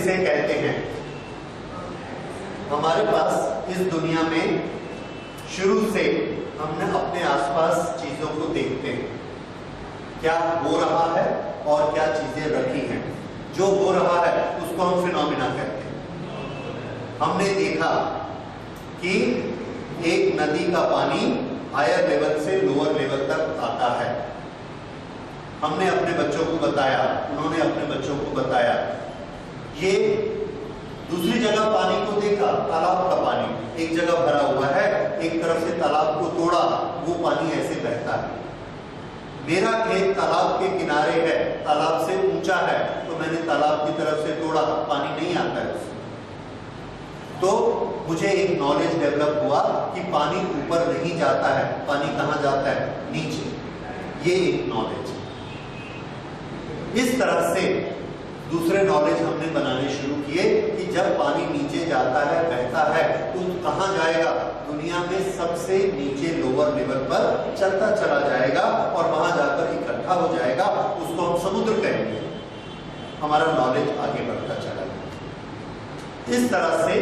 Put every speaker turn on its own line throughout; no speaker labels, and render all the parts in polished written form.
किसे कहते हैं? हमारे पास इस दुनिया में शुरू से हमने अपने आसपास चीजों को देखते हैं, क्या हो रहा है और क्या चीजें रखी हैं। जो हो रहा है उसको हम फिनोमिना कहते हैं। हमने देखा कि एक नदी का पानी हायर लेवल से लोअर लेवल तक आता है। हमने अपने बच्चों को बताया, उन्होंने अपने बच्चों को बताया। ये दूसरी जगह पानी को देखा, तालाब का पानी एक जगह भरा हुआ है, एक तरफ से तालाब को तोड़ा, वो पानी ऐसे बहता है। मेरा खेत तालाब के किनारे है, तालाब से ऊंचा है, तो मैंने तालाब की तरफ से तोड़ा, पानी नहीं आता है उसमें। तो मुझे एक नॉलेज डेवलप हुआ कि पानी ऊपर नहीं जाता है, पानी कहां जाता है? नीचे। ये एक नॉलेज। इस तरह से दूसरे नॉलेज हमने बनाने शुरू किए कि जब पानी नीचे जाता है, बहता है, तो कहां जाएगा? दुनिया में सबसे नीचे लोअर लेवल पर चलता चला जाएगा और वहां जाकर इकट्ठा हो जाएगा, उसको हम समुद्र कहेंगे। हमारा नॉलेज आगे बढ़ता चला गया। इस तरह से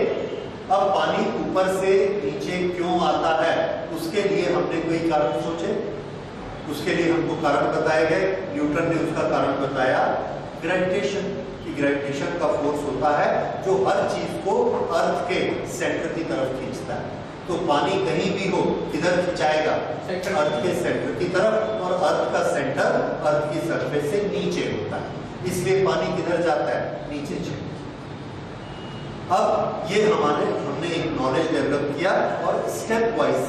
अब पानी ऊपर से नीचे क्यों आता है, उसके लिए हमने कोई कारण सोचे, उसके लिए हमको कारण बताए गए। न्यूटन ने उसका कारण बताया ग्रेविटेशन, कि ग्रेविटेशन का फोर्स होता है जो हर चीज को अर्थ के सेंटर की तरफ खींचता है। तो पानी कहीं भी हो किधर खिंचाएगा? अर्थ के सेंटर की तरफ, और अर्थ का सेंटर अर्थ की सरफेस से नीचे होता है, इसलिए पानी किधर जाता है? नीचे चलता है। अब ये हमने एक नॉलेज डेवलप किया और स्टेप वाइज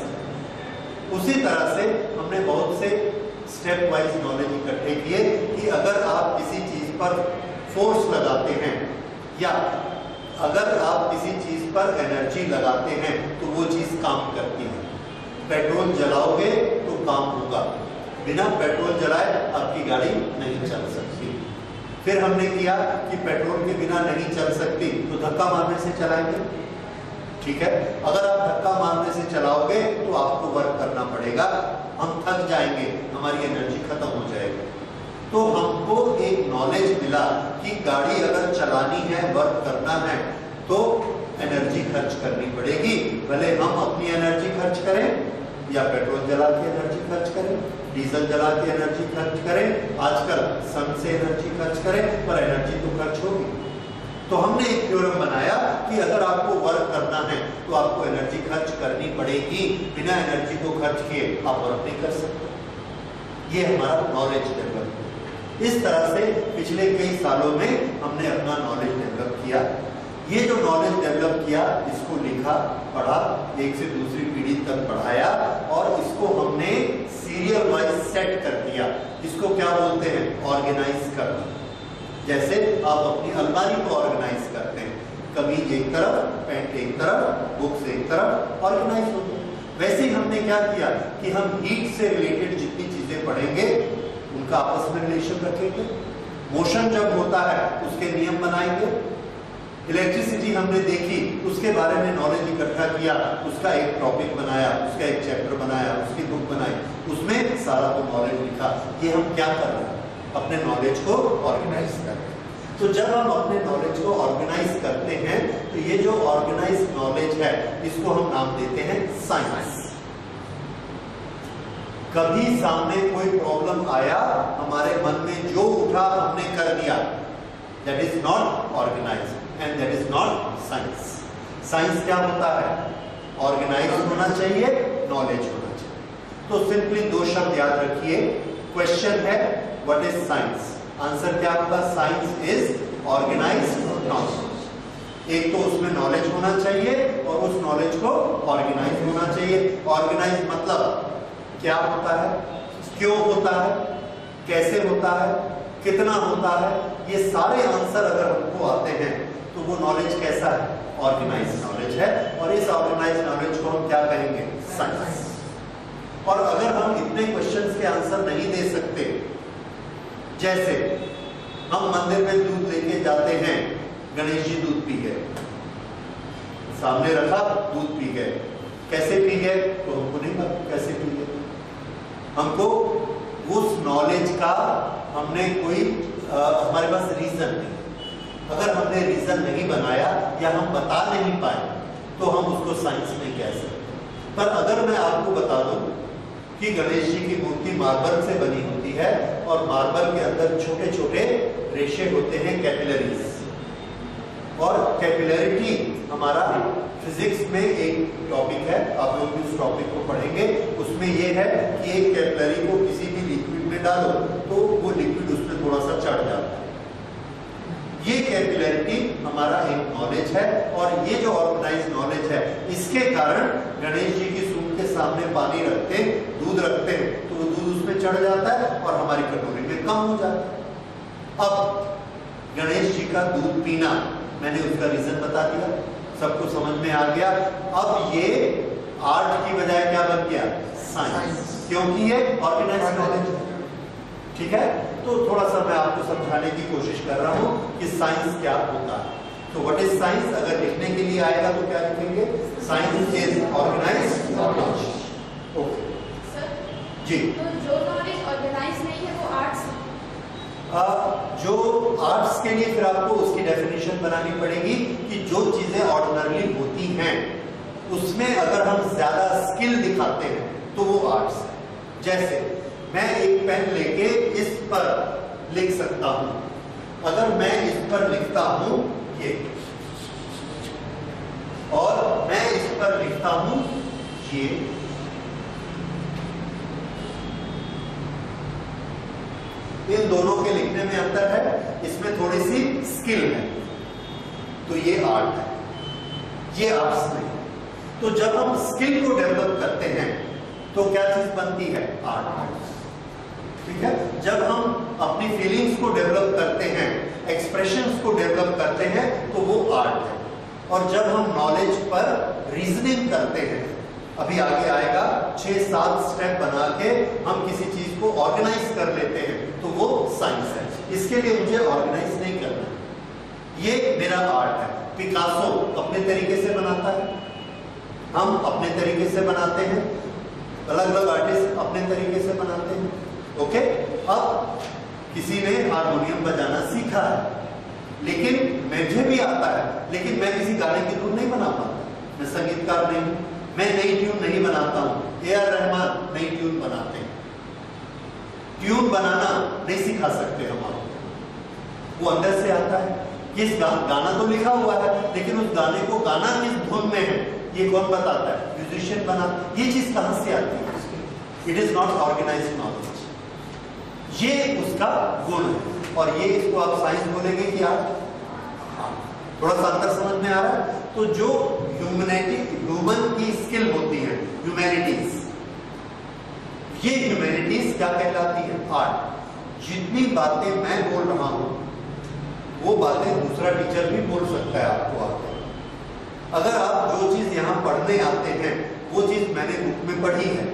उसी तरह से हमने बहुत से स्टेप वाइज नॉलेज इकट्ठे किए कि अगर आप किसी चीज पर फोर्स लगाते हैं या अगर आप किसी चीज पर एनर्जी लगाते हैं तो वो चीज काम करती है। पेट्रोल जलाओगे तो काम होगा, बिना पेट्रोल जलाए आपकी गाड़ी नहीं चल सकती। फिर हमने किया कि पेट्रोल के बिना नहीं चल सकती तो धक्का मारने से चलाएंगे, ठीक है। अगर आप धक्का मारने से चलाओगे तो आपको वर्क करना पड़ेगा, हम थक जाएंगे, हमारी एनर्जी खत्म हो जाएगी। तो हमको एक नॉलेज मिला कि गाड़ी अगर चलानी है, वर्क करना है, तो एनर्जी खर्च करनी पड़ेगी। भले हम अपनी एनर्जी खर्च करें या पेट्रोल जला के एनर्जी खर्च करें, डीजल जला के एनर्जी खर्च करें, आजकल सन से एनर्जी खर्च करें, पर एनर्जी तो खर्च होगी। तो हमने एक थ्योरम बनाया कि अगर आपको वर्क करना है तो आपको एनर्जी खर्च करनी पड़ेगी, बिना एनर्जी को खर्च किए आप वर्क नहीं कर सकते। ये हमारा नॉलेज डेवलप। इस तरह से पिछले कई सालों में हमने अपना नॉलेज डेवलप किया। ये जो नॉलेज डेवलप किया, इसको लिखा, पढ़ा, एक से दूसरी पीढ़ी तक पढ़ाया और इसको हमने सीरियल वाइज सेट कर दिया। इसको क्या बोलते हैं? ऑर्गेनाइज करना। जैसे आप अपनी अलमारी को ऑर्गेनाइज करते हैं, कमीज एक तरफ, पैंट एक तरफ, बुक्स एक तरफ, ऑर्गेनाइज होते हैं। वैसे ही हमने क्या किया कि हम हीट से रिलेटेड जितनी चीजें पढ़ेंगे उनका आपस में रिलेशन रखेंगे। मोशन जब होता है उसके नियम बनाएंगे। इलेक्ट्रिसिटी हमने देखी, उसके बारे में नॉलेज इकट्ठा किया, उसका एक टॉपिक बनाया, उसका एक चैप्टर बनाया, उसकी बुक बनाई, उसमें सारा तो नॉलेज लिखा। ये हम क्या कर रहे हैं? अपने नॉलेज को ऑर्गेनाइज कर रहे हैं। तो जब हम अपने नॉलेज को ऑर्गेनाइज करते हैं तो ये जो ऑर्गेनाइज नॉलेज है इसको हम नाम देते हैं साइंस। कभी सामने कोई प्रॉब्लम आया, हमारे मन में जो उठा हमने कर दिया, that is not organise and that is not science. Science क्या होता है? ऑर्गेनाइज होना चाहिए, नॉलेज होना चाहिए। तो सिंपली दो शब्द याद रखिए। क्वेश्चन है व्हाट इज साइंस, आंसर क्या होगा? Science is organised knowledge. एक तो उसमें नॉलेज होना चाहिए और उस नॉलेज को ऑर्गेनाइज होना चाहिए। ऑर्गेनाइज मतलब क्या होता है, क्यों होता है, कैसे होता है, कितना होता है, ये सारे आंसर अगर हमको आते हैं तो वो नॉलेज कैसा है? ऑर्गेनाइज नॉलेज है। और इस ऑर्गेनाइज नॉलेज को हम क्या कहेंगे? साइंस। और अगर हम इतने क्वेश्चंस के आंसर नहीं दे सकते, जैसे हम मंदिर में दूध लेके जाते हैं, गणेश जी दूध पी गए, सामने रखा, दूध पी गए, कैसे पी गए तो हमको नहीं पता कैसे पी गए। हमको उस नॉलेज का हमने कोई हमारे पास रीजन नहीं। अगर हमने रीजन नहीं बनाया या हम बता नहीं पाए तो हम उसको साइंस नहीं कह सकते। पर अगर मैं आपको बता दूं कि गणेश जी की मूर्ति मार्बल से बनी होती है और मार्बल के अंदर छोटे छोटे रेशे होते हैं, कैपिलरीज, और कैपिलरिटी हमारा फिजिक्स में एक टॉपिक है, आप लोग उस टॉपिक को पढ़ेंगे। उसमें यह है कि एक कैपिलरी को किसी भी लिक्विड में डालो तो वो लिक्विड उसमें थोड़ा सा चढ़ जाता है। ये कैपिलरिटी हमारा एक नॉलेज है, और ये जो ऑर्गेनाइज नॉलेज है, इसके कारण गणेश जी की सूंड के सामने पानी रखते हैं, दूध रखते हैं, तो वो दूध उसमें चढ़ जाता है और हमारी कटोरी में कम हो जाता है। अब गणेश जी का दूध पीना, मैंने उसका रीजन बता दिया, सबको समझ में आ गया। अब ये आर्ट की बजाय क्या बन गया? साइंस, क्योंकि ये ऑर्गेनाइज नॉलेज है। ठीक है, तो थोड़ा सा मैं आपको समझाने की कोशिश कर रहा हूं कि साइंस क्या होता है। तो व्हाट इज साइंस? अगर लिखने के लिए आएगा तो क्या लिखेंगे? Science is organised knowledge. Okay जी।
तो जो नॉलेज ऑर्गेनाइज नहीं है वो आर्ट्स है।
जो आर्ट्स के लिए फिर आपको उसकी डेफिनेशन बनानी पड़ेगी कि जो चीजें ऑर्डिनरली होती हैं उसमें अगर हम ज्यादा स्किल दिखाते हैं तो वो आर्ट्स है। जैसे मैं एक पेन लेके इस पर लिख सकता हूं, अगर मैं इस पर लिखता हूं ये, और मैं इस पर लिखता हूं ये, इन दोनों के लिखने में अंतर है, इसमें थोड़ी सी स्किल है, तो ये आर्ट है, ये आर्ट्स नहीं। तो जब हम स्किल को डेवलप करते हैं तो क्या चीज बनती है? आर्ट। ठीक है, जब हम अपनी फीलिंग्स को डेवलप करते हैं, एक्सप्रेशंस को डेवलप करते हैं, तो वो आर्ट है। और जब हम नॉलेज पर रीजनिंग करते हैं, अभी आगे आएगा, 6-7 स्टेप बना के हम किसी चीज को ऑर्गेनाइज कर लेते हैं, तो वो साइंस है। इसके लिए मुझे ऑर्गेनाइज नहीं करना, ये मेरा आर्ट है। पिकासो अपने तरीके से बनाता है, हम अपने तरीके से बनाते हैं, अलग अलग आर्टिस्ट अपने तरीके से बनाते हैं। ओके, अब किसी ने हारमोनियम बजाना सीखा है, लेकिन मुझे भी आता है, लेकिन मैं किसी गाने की धुन नहीं बना पाता, मैं संगीतकार नहीं हूं, मैं नई ट्यून नहीं बनाता हूं। ए.आर. रहमान नई ट्यून बनाते हैं, ट्यून बनाना नहीं सिखा सकते हम आपको, वो अंदर से आता है। किस गाना तो लिखा हुआ है, लेकिन उस गाने को गाना किस धुन में है ये कौन बताता है? म्यूजिशियन बना। ये चीज कहां से आती है? It is not organised knowledge, ये उसका गुण है। और ये इसको आप साइंस बोलेंगे कि आप, थोड़ा सा अंतर समझ में आ रहा है? तो जो ह्यूमन की स्किल होती है, ह्यूमैनिटीज, ये ह्यूमैनिटीज क्या कहलाती है? आर्ट। जितनी बातें मैं बोल रहा हूं वो बातें दूसरा टीचर भी बोल सकता है आपको आके। अगर आप जो चीज यहां पढ़ने आते हैं वो चीज मैंने बुक में पढ़ी है,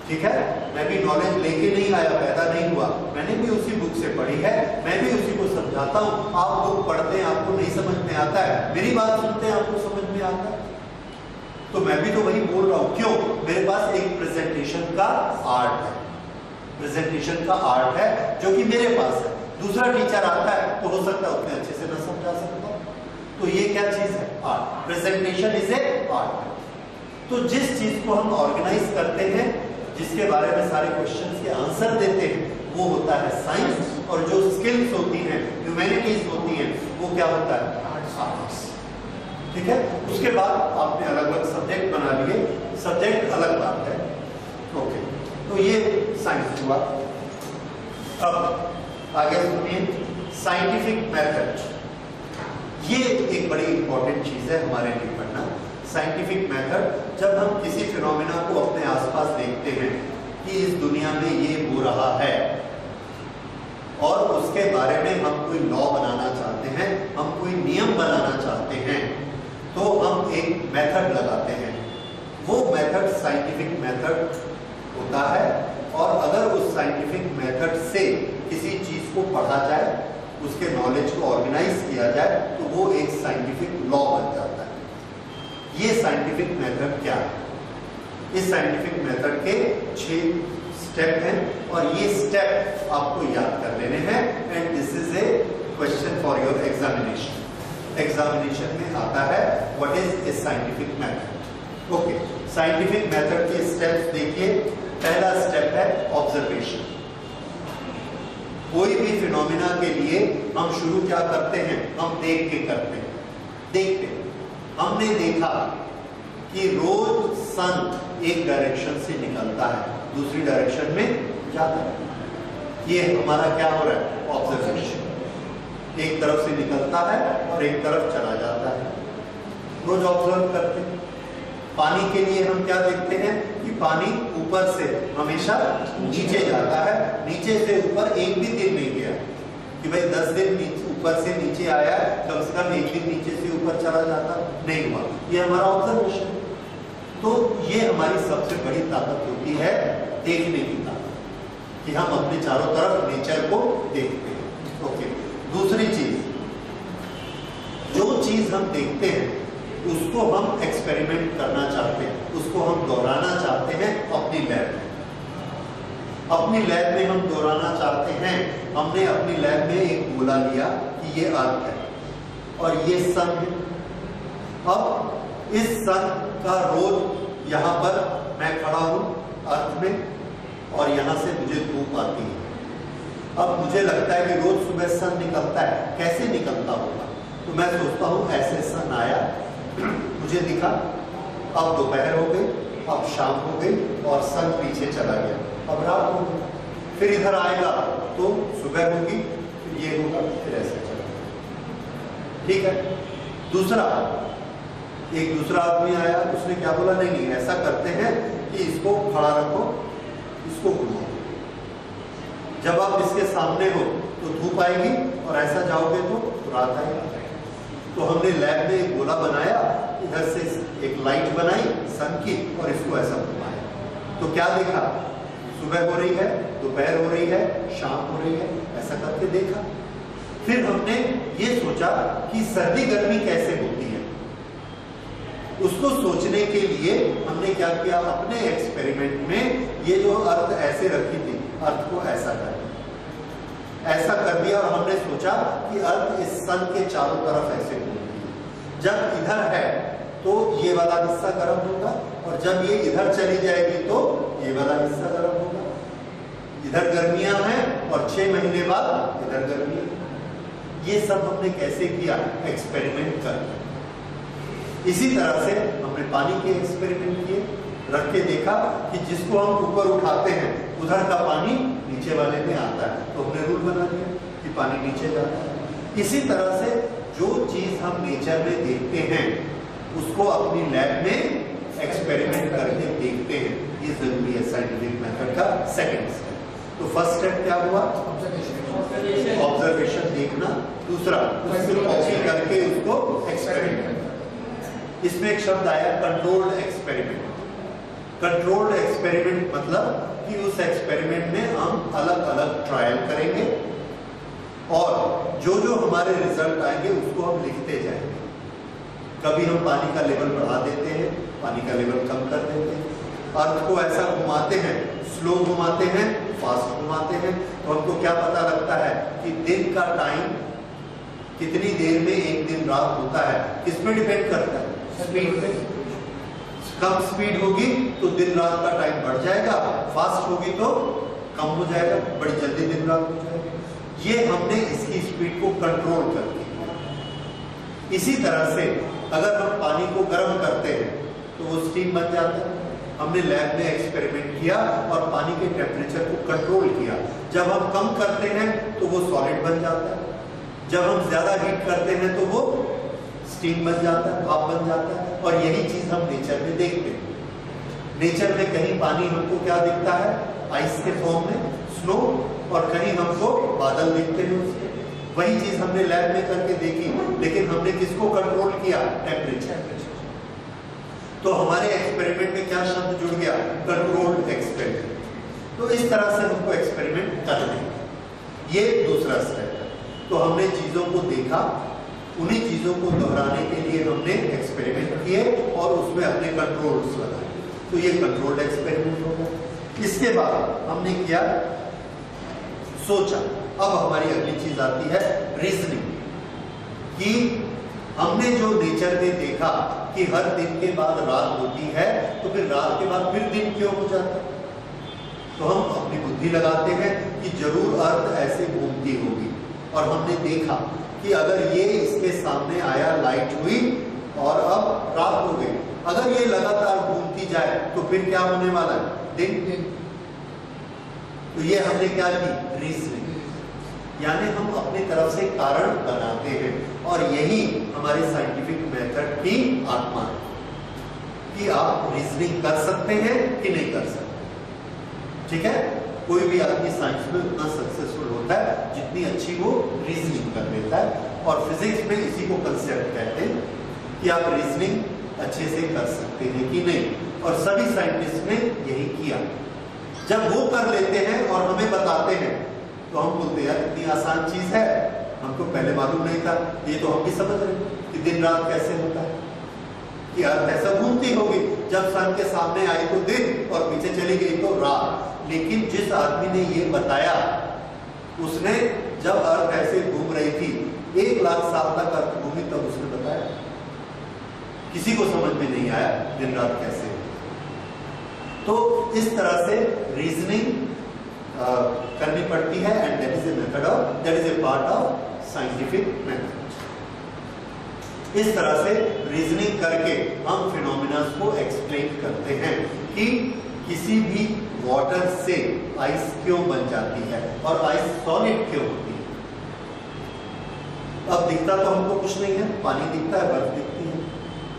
ठीक है, मैं भी नॉलेज लेके नहीं आया, पैदा नहीं हुआ, मैंने भी उसी बुक से पढ़ी है, मैं भी उसी को समझाता हूं। आप बुक पढ़ते हैं, आपको नहीं समझ में आता है, मेरी बात सुनते हैं, आपको समझ में आता है, तो मैं भी तो वही बोल रहा हूं। क्यों? मेरे पास एक प्रेजेंटेशन का आर्ट है, प्रेजेंटेशन का आर्ट है जो कि मेरे पास है। दूसरा टीचर आता है तो हो सकता है उतने अच्छे से न समझा सकता, तो ये क्या चीज है? Art. Presentation is a art. तो जिस चीज को हम ऑर्गेनाइज करते हैं, जिसके बारे में सारे क्वेश्चंस के आंसर देते हैं, वो होता है साइंस। और जो स्किल्स होती हैं, ह्यूमैनिटीज होती हैं, वो क्या होता है? आर्ट्स। ठीक है, उसके बाद आपने अलग अलग सब्जेक्ट बना लिए, सब्जेक्ट अलग बात है। ओके, तो ये साइंस हुआ। अब आगे सुनिए, साइंटिफिक मेथड। ये एक बड़ी इंपॉर्टेंट चीज है हमारे लिए पढ़ना। साइंटिफिक मेथड, जब हम किसी फिनोमेना को अपने आसपास देखते हैं कि इस दुनिया में ये हो रहा है और उसके बारे में हम कोई लॉ बनाना चाहते हैं, हम कोई नियम बनाना चाहते हैं, तो हम एक मेथड लगाते हैं। वो मेथड साइंटिफिक मेथड होता है। और अगर उस साइंटिफिक मेथड से किसी चीज को पढ़ा जाए, उसके नॉलेज को ऑर्गेनाइज किया जाए, तो वो एक साइंटिफिक लॉ बन जाता है। ये साइंटिफिक मेथड क्या है? इस साइंटिफिक मेथड के 6 स्टेप हैं और ये स्टेप आपको याद कर लेने हैं। And this is a question for your examination. Examination में आता है what is a scientific method. Okay, scientific method के स्टेप्स देखिए। पहला स्टेप है ऑब्जर्वेशन। कोई भी फिनोमिना के लिए हम शुरू क्या करते हैं, हम देख के करते हैं। देखते हैं, हमने देखा कि रोज सन एक डायरेक्शन से निकलता है, दूसरी डायरेक्शन में जाता है। ये हमारा क्या हो रहा है, ऑब्जर्वेशन। एक तरफ से निकलता है और एक तरफ चला जाता है, रोज ऑब्जर्व करते हैं। पानी के लिए हम क्या देखते हैं कि पानी ऊपर से हमेशा नीचे जाता है, नीचे से ऊपर एक भी दिन नहीं गया कि भाई 10 दिन ऊपर से नीचे आया, कम से कम एक दिन नीचे से ऊपर चला जाता नहीं हुआ। ये हमारा ऑब्जर्वेशन। तो ये हमारी सबसे बड़ी ताकत होती है, देखने की ताकत, कि हम अपने चारों तरफ नेचर को देखते हैं। ओके, दूसरी चीज, जो चीज हम देखते हैं उसको हम एक्सपेरिमेंट करना चाहते हैं, उसको हम दोहराना चाहते हैं अपनी लैब में। अपनी लैब में हम दोहराना चाहते हैं। हमने अपनी लैब में एक गोला लिया कि ये अर्थ है और ये सन है। अब इस सन का रोज यहाँ पर मैं खड़ा हूं अर्थ में और यहाँ से मुझे धूप आती है। अब मुझे लगता है कि रोज सुबह सन निकलता है, कैसे निकलता होगा? तो मैं सोचता हूँ ऐसे सन आया, मुझे दिखा, अब दोपहर हो गई, अब शाम हो गई और सन पीछे चला गया, अब रात हो गई। फिर इधर आएगा तो सुबह होगी, फिर ये होगा, फिर ऐसे चलेगा। ठीक है। दूसरा, एक दूसरा आदमी आया, उसने क्या बोला, नहीं नहीं ऐसा करते हैं कि इसको खड़ा रखो, इसको घुमाओ, जब आप इसके सामने हो तो धूप आएगी और ऐसा जाओगे तो रात आएगी। तो हमने लैब में एक गोला बनाया, इधर से एक लाइट बनाई सन की और इसको ऐसा घुमाया। तो क्या देखा, सुबह हो रही है, दोपहर हो रही है, शाम हो रही है, ऐसा करके देखा। फिर हमने ये सोचा कि सर्दी गर्मी कैसे होती है। उसको सोचने के लिए हमने क्या किया, अपने एक्सपेरिमेंट में ये जो अर्थ ऐसे रखी थी, अर्थ को ऐसा कर दिया, ऐसा कर दिया और हमने सोचा कि अर्थ इस सन के चारों तरफ ऐसे घूमती है। जब इधर है तो ये वाला हिस्सा गर्म होगा और जब ये इधर चली जाएगी तो ये वाला हिस्सा गर्म होगा। इधर गर्मियां हैं और 6 महीने बाद इधर गर्मियां। ये सब हमने कैसे किया, एक्सपेरिमेंट करके। इसी तरह से हमने पानी के एक्सपेरिमेंट किए, रख के देखा कि जिसको हम ऊपर उठाते हैं उधर का पानी नीचे वाले में आता है, तो हमने रूल बना दिया कि पानी नीचे जाता है। इसी तरह से जो चीज हम नेचर में देखते हैं उसको अपनी लैब में एक्सपेरिमेंट करके देखते हैं। ये जरूरी है साइंटिफिक मेथड का सेकंड स्टेप। तो फर्स्ट स्टेप क्या हुआ, ऑब्जर्वेशन देखना। दूसरा, उसको कॉपी करके उसको एक्सपेरिमेंट। इसमें एक शब्द आया कंट्रोल्ड एक्सपेरिमेंट। कंट्रोल्ड एक्सपेरिमेंट मतलब कि उस एक्सपेरिमेंट में हम अलग अलग ट्रायल करेंगे और जो जो हमारे रिजल्ट आएंगे उसको हम लिखते जाएंगे। कभी हम पानी का लेवल बढ़ा देते हैं, पानी का लेवल कम कर देते हैं, अर्थ को ऐसा घुमाते हैं, स्लो घुमाते हैं, फास्ट घुमाते हैं। तो हमको क्या पता लगता है कि दिन का टाइम कितनी देर में एक दिन रात होता है, किस पे डिपेंड करता है, स्पीड पे। कम स्पीड होगी तो दिन रात का टाइम बढ़ जाएगा, फास्ट होगी तो कम हो जाएगा, बड़ी जल्दी दिन रात हो जाएगा। ये हमने इसकी स्पीड को कंट्रोल कर दिया। इसी तरह से अगर हम पानी को गर्म करते हैं तो वो स्टीम बन जाता है। हमने लैब में एक्सपेरिमेंट किया और पानी के टेम्परेचर को कंट्रोल किया। जब हम कम करते हैं तो वो सॉलिड बन जाता है, जब हम ज्यादा हीट करते हैं तो वो स्टीम बन जाता है, भाप बन जाता है। और यही चीज हम नेचर में देखते हैं। नेचर में कहीं पानी हमको क्या दिखता है, आइस के फॉर्म में, स्नो, और कहीं हमको बादल दिखते हैं उसके। वही चीज हमने लैब में करके देखी, लेकिन हमने किसको कंट्रोल किया, टेम्परेचर। तो हमारे एक्सपेरिमेंट में क्या शब्द जुड़ गया, कंट्रोल्ड एक्सपेरिमेंट। तो इस तरह से हमको एक्सपेरिमेंट करना है। ये दूसरा स्टेप है। तो हमने चीजों को देखा, उन्हीं चीजों को दोहराने के लिए हमने एक्सपेरिमेंट किए और उसमें अपने कंट्रोल्स लगाए। तो ये कंट्रोल्ड एक्सपेरिमेंट होगा। इसके बाद हमने किया, सोचा। अब हमारी अगली चीज आती है रीजनिंग, कि हमने जो नेचर में देखा कि हर दिन के बाद रात होती है, तो फिर रात के बाद फिर दिन क्यों हो जाता है? तो हम अपनी बुद्धि लगाते हैं कि जरूर अर्थ ऐसे घूमती होगी, और हमने देखा कि अगर ये इसके सामने आया, लाइट हुई और अब रात हो गई, अगर ये लगातार घूमती जाए तो फिर क्या होने वाला है? दिन। तो ये हमने क्या की? रीजनिंग, यानी हम अपनी तरफ से कारण बनाते हैं, और यही हमारी साइंटिफिक मेथड की आत्मा है कि आप रीजनिंग कर सकते हैं कि नहीं कर सकते। ठीक है, कोई भी आदमी साइंस में उतना सक्सेसफुल होता है जितनी अच्छी वो रीजनिंग कर लेता है, और फिजिक्स में इसी को कंसेप्ट कहते हैं कि आप रीजनिंग अच्छे से कर सकते हैं कि नहीं, और सभी साइंटिस्ट ने यही किया। जब वो कर लेते हैं और हमें बताते हैं तो हम बोलते हैं यार इतनी आसान चीज है, हमको पहले मालूम नहीं था, ये तो हम भी समझ रहे हैं कि दिन रात कैसे होता है, कि अर्थ ऐसा घूमती होगी, जब सन के सामने आई तो दिन और पीछे चली गई तो रात। लेकिन जिस आदमी ने ये बताया, उसने जब अर्थ ऐसे घूम रही थी 1 लाख साल तक अर्थ घूमी, तब उसने बताया, किसी को समझ में नहीं आया दिन रात कैसे। तो इस तरह से रीजनिंग करनी पड़ती है, and that is a method of, that is a part of scientific method. इस तरह से रीजनिंग करके हम फिनोमिना को एक्सप्लेन करते हैं कि किसी भी वाटर से आइस क्यों बन जाती है और आइस सॉलिड क्यों होती है। अब दिखता तो हमको कुछ नहीं है, पानी दिखता है, बर्फ दिखती है,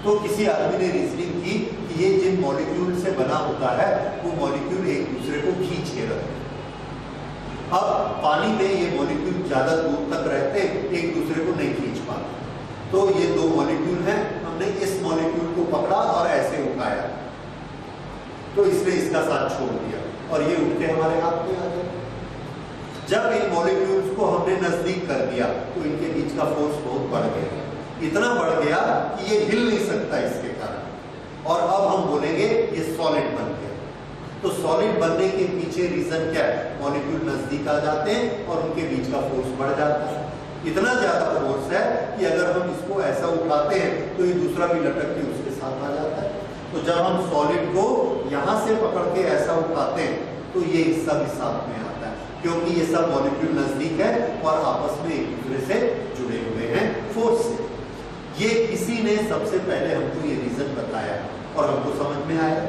तो किसी आदमी ने रीजनिंग की कि ये जिन मॉलिक्यूल से बना होता है वो मॉलिक्यूल एक दूसरे को खींच के रखते हैं। अब पानी में ये मॉलिक्यूल ज्यादा दूर तक रहते हैं, एक दूसरे को नहीं खींच पाते, तो ये 2 मॉलिक्यूल हैं, हमने इस मॉलिक्यूल को पकड़ा और ऐसे उठाया, तो इसने इसका साथ छोड़ दिया और ये उठ के हमारे हाथ में आ गया। जब इन मॉलिक्यूल्स को हमने नजदीक कर दिया तो इनके बीच का फोर्स बहुत बढ़ गया, इतना बढ़ गया कि ये हिल नहीं सकता इसके कारण, और अब हम बोलेंगे ये सॉलिड बन गया। तो सॉलिड बनने के पीछे रीजन क्या है? मॉलिक्यूल नजदीक आ जाते हैं और उनके बीच का फोर्स बढ़ जाता है। इतना ज्यादा फोर्स है कि अगर हम इसको ऐसा उठाते हैं तो ये दूसरा भी लटक के उसके साथ आ जाता है। तो जब हम सॉलिड को यहां से पकड़ के ऐसा उठाते हैं तो ये हिस्सा भी साथ में आता है, क्योंकि ये सब मॉलिक्यूल नजदीक है और आपस में एक दूसरे से जुड़े हुए हैं फोर्स से। ये किसी ने सबसे पहले हमको ये रीजन बताया और हमको समझ में आया।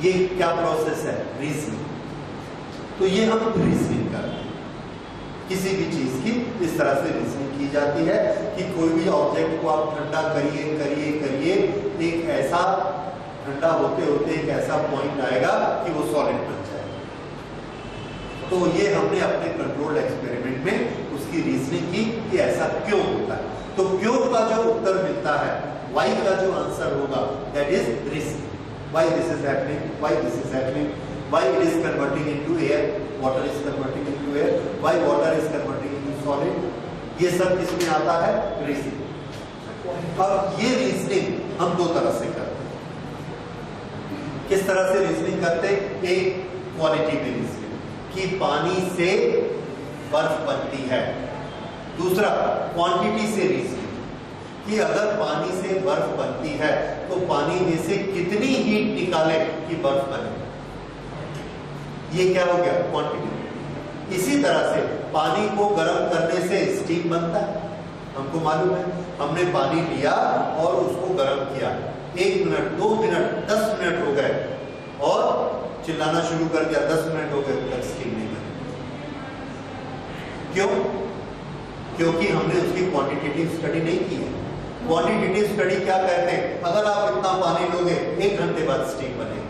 ये क्या प्रोसेस है? रीजनिंग। तो ये हम रीजनिंग करते हैं, किसी भी चीज की इस तरह से रीजनिंग की जाती है कि कोई भी ऑब्जेक्ट को आप ठंडा करिए करिए करिए, एक ऐसा ठंडा होते होते एक ऐसा पॉइंट आएगा कि वो सॉलिड बन जाएगा। तो ये हमने अपने कंट्रोल्ड एक्सपेरिमेंट में उसकी रीजनिंग की कि ऐसा क्यों होता है। तो क्यों का जो उत्तर मिलता है, वाई का जो आंसर होगा, that is reasoning. Why this is happening? Why this is happening? Why it is converting into air? Water is converting into air. Why water is converting into solid? ये सब किसमें आता है? रीजनिंग। अब ये रीजनिंग हम 2 तरह से करते हैं। किस तरह से रीजनिंग करते हैं? एक क्वालिटी में रीजनिंग कि पानी से बर्फ बनती है। दूसरा क्वांटिटी से रीजनिंग कि अगर पानी से बर्फ बनती है तो पानी में से कितनी हीट निकाले कि बर्फ बने। ये क्या हो गया? क्वांटिटी। इसी तरह से पानी को गर्म करने से स्टीम बनता है, हमको मालूम है। हमने पानी लिया और उसको गर्म किया, 1 मिनट 2 मिनट 10 मिनट हो गए और चिल्लाना शुरू कर दिया, 10 मिनट हो गए तक स्टीम नहीं बनी। क्यों? क्योंकि हमने उसकी क्वांटिटेटिव स्टडी नहीं की है। क्वांटिटेटिव स्टडी क्या कहते हैं? अगर आप इतना पानी लोगे 1 घंटे बाद स्टीम बनेगा।